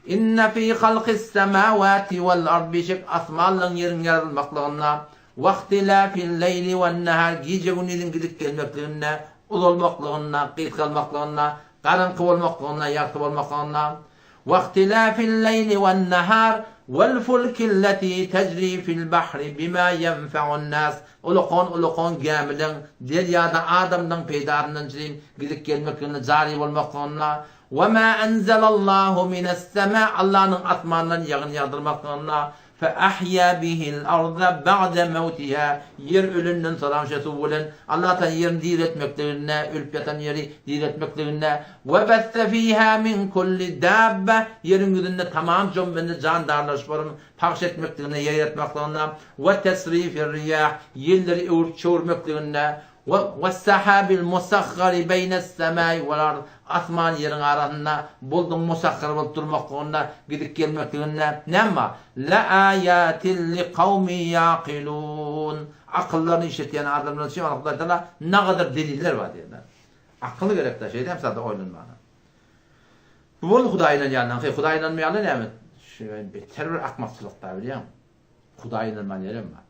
A: İnne fi halqis semavati vel ardi şek asmanların yerin yaratılmaklığına ve ihtilafil leyli ven nehar gece gündüzün gidip gelmekliğine uzalmaklığına, kıyıt kalmaklığına, karanlık olmaklığına, yaktı olmaklığına ve ihtilafil leyli ven nehar vel fulkilleti tecri fil bahri bima yenfe'un nas. Ulukon gemilen deryada adamdan peydarından çirin gidip gelmekliğine, cari olmaklığına وَمَا أَنْزَلَ اللّٰهُ مِنَ السَّمَاءِ Allah'ın atmandan yağın yağdırmaklarına فَأَحْيَا بِهِ الْأَرْضَ بَعْدَ مَوْتِهَا yer ölünden sonra şeysi bulen Allah'tan yerini dir etmeklerine, ölüp yatan yeri dir etmeklerine وَبَثَّ ف۪يهَا مِنْ كُلِّ دَابَّ yerin yüzünde tamam cömbende candarlaşmanın pakş etmeklerine, yer etmeklerine وَتَسْرِيفِ الرِّيَاحِ yerleri öğürt çöğürmeklerine وَالسَّحَابِ الْمُسَخَّرِ بَيْنَ السَّمَاءِ وَالْأَرْضِ asman yerin arasında buldum musakhar bulup durmaklarına gidip gelmeklerine ne var? La ayatin li kavmi yaqilun. Akıllarını işleyen adamların şey var. Ne kadar deliller var diyorlar. Akıllı gerek de şeyden sadece oynanmana. Bu oldu Hudayla yanından. Hudayla mı yanından ne mi? Şöyle bir terör akmakçılık da biliyor musun? Hudayla mı yerim var.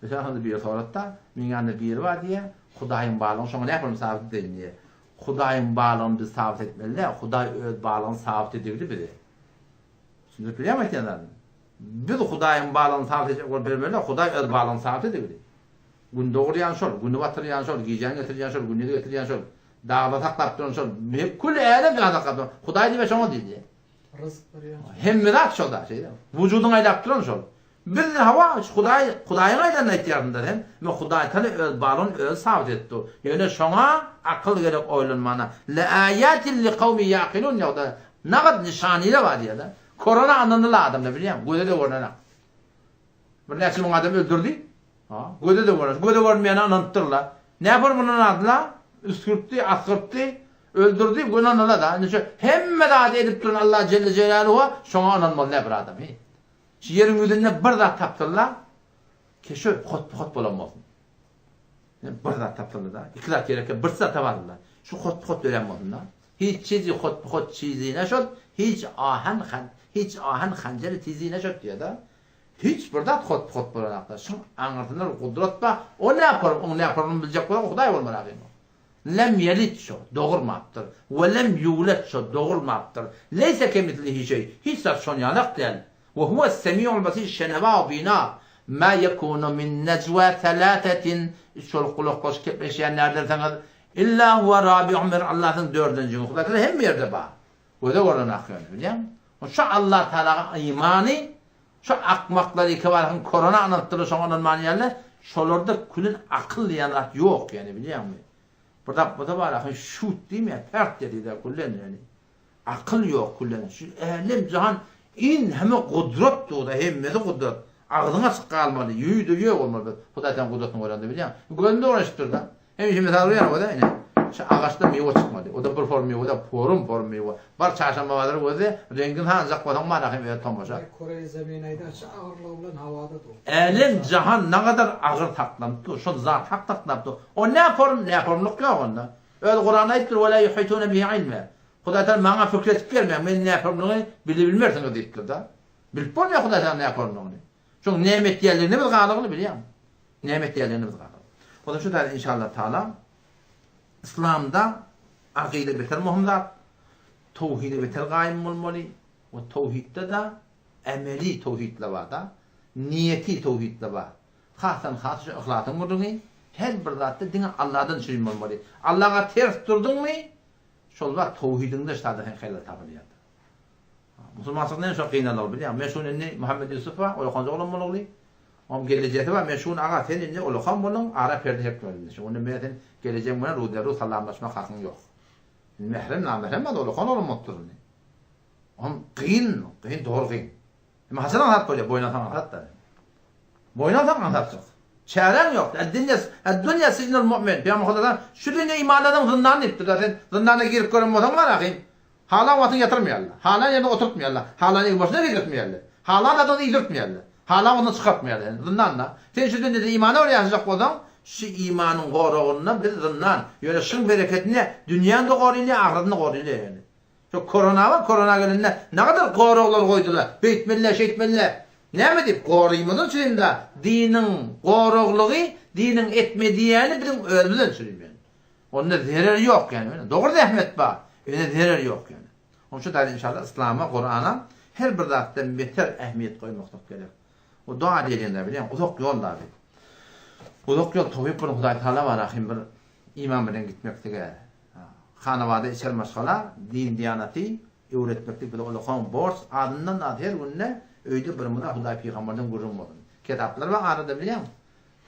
A: Mesela hani bir soratta minyanında bir var diye Hudayın bağlan sonra ne yapalım sabit dedim diye. Hudayın bağlanını biz sabit etmeliler. Huday öz bağlanını sabit edebilir biri. Şimdi biliyor musun yani? Biz Hudayın bağlanını sabit edecek olabilirler. Huday öz bağlanını sabit edebilir. Gün doğrayan şol, günü batıryan şol, giyeceğini getireceğin şol, günü getireceğin şol, dağda taklap duran şol. Kul eğer dağda taklap duran. Huday diye şol değil diye.
C: Rızık veriyor.
A: Hem mirat şol da şeyde. Vücudun aylap duran şol. Biz hava Hudayın aydan ihtiyarındır hem. Ve Huday tanı öz bağlanını öz sabit etti. Yani şuna akıl gerek oylanmana. Le ayatin li kavmi yaqilun ya da ne kadar nişaniyle var diye de. Korona anlanılı adam da biliyor musun? Göde de görünen. Bir nesil adam öldürdü. Göde de görünen. Göde görmeyen anlattırlar. Ne yapar bunun adla? Üskürttü, askırttı, öldürdü, bunun adla da. Hemme de edip durun Allah Celle Celaluhu, şuna onanmalı ne bir adam. Şu yerin yüzünde bir da taptırlar, keşi hot bulamazsın. Bir da taptırlar da, iki da gerek, bir da tavarlar. Şu hot öğrenmedin da. Hiç çizi hot çizine şot, hiç ahan xanjarı tizine şot diyor da. Hiç bir da hot bulanakta. Şu anırtınlar kudret ba, o ne yaparım bilecek olan Huday olmalı ağabeyim. Lem yelit şu, doğurmaptır. Ve lem yulet şu, doğurmaptır. Leyse kemitlihi şey, hiç de son yanak değil. Ve huve semiyul basir şeneva bina. Ma yekunu min necva thelâtetin. Şol kulak koş kepleşeyenlerden sana. İlla huve rabi'un bir Allah'ın dördüncü. Hudayklar hem yerde bağ. O da oradan akıyor. Biliyor musun? Şu Allah Teala'ya imanı, şu akmakları iki varın korona anlattırır son anılmanı yerler. Şolarda külün akıl yanat yok yani biliyor musun? Burada var akın şut değil mi? Pert dedi de kullen yani. Akıl yok kullen. Şu ehlim cihan in hem kudret doğdu hem de kudret. Ağzına sıkalmalı, yüğü olmalı. Hudaytan kudretini öğrendi biliyor musun? Gönlünde uğraştır da. Hem şimdi sağlıyor o da yine. Şu ağaçta meyve çıkmadı. O da bir form meyve, o da forum meyve. Bar çarşamba vardır o da rengin hanzak kodan var akın ve tomaşa.
C: Kore zeminayda ağırlığıyla havada doğdu.
A: Elim cihan ne kadar ağır taklandı. Şu zat hak taklandı. O ne yaparımlık yok onda. Öyle Kur'an'a ayettir ve la yuhitune bihi ilme. Hudaytan bana fikret vermeyen ben ne yaparımlığı bilmezsin deyittir da. Bilip olmuyor Hudaytan ne yaparımlığı. Çünkü nimet yerlerini biz kalığını biliyor musun? Nimet yerlerini biz kalığını. O da şu da inşallah Teala İslam'da akide beter muhimdir. Tevhidi beter gayim olmalı. O tevhidde de emeli tevhidle var da. Niyeti tevhidle var. Hasan şu ihlasın vurdun her bir zatta dine Allah'dan şirin olmalı. Allah'a ters durdun mu? Şol var tevhidinde işte hayırlı tabiriyor. Müslümanlıktan çok kıynalar biliyor musun? Meşhur Muhammed Yusuf'a o kanca olan mı Om geleceği var meşhur ağa senin o kan bunun ara perde hep böyle. Onun meğer geleceğin buna ruhları sallamlaşma hakkın yok. Mehrem namerem de o kan olmaz turni. Om kıyın doğru kıyın. Ama Hasan anlat böyle boynatan anlat da. Boynatan anlatsın. Çaren yok. Dünya sicnul mu'min. Peygamber Hudadan şu dünya imanladan zından iptir zaten. Zındana girip görünmeden var akıyım. Hala vatın yatırmıyorlar. Hala yerine oturtmuyorlar. Hala ev başına gitmiyorlar. Hala adını iğdirtmiyorlar. Hala onu çıkartmıyorlar. Zındanla. Sen şu dünyada imanı oraya yazacak olan şu imanın koruğundan bir zından. Yani şın bereketine dünyanın da koruyla, ahirinde koruyla yani. Şu korona var. Korona gelinde ne kadar koruğlar koydular. Beytmeliler, şeytmeliler. Ne mi deyip koruymanın içinde dinin koruğluğu, dinin etmediğini bizim ölümden sürüyor yani. Onda zarar yok yani. Doğru zahmet var. Öyle zarar yok yani. Onun için de inşallah İslam'a, Kur'an'a her bir zattan beter ehemmiyet koymak gerek. O dua diyeceğinde biliyor musun? Uzak yol da bir. Uzak yol tabi bunu Huday Teala var akım bir imam bilen gitmekte. Hanavada içer maşgala, din diyaneti öğretmekte bir ulukan borç adından ad her gününe öyle bir muda Huday Peygamberden gurulmadın. Kitaplar var arada biliyor musun?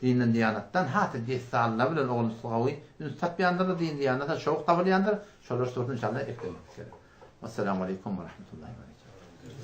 A: Dinin diyanettan hatı desalla bilen oğlu sıgavi üstad beyandır da din diyanete şoğuk tabir yandır. Şoğlar sorun inşallah eklemek. Esselamu aleyküm ve rahmetullahi ve berekatuhu.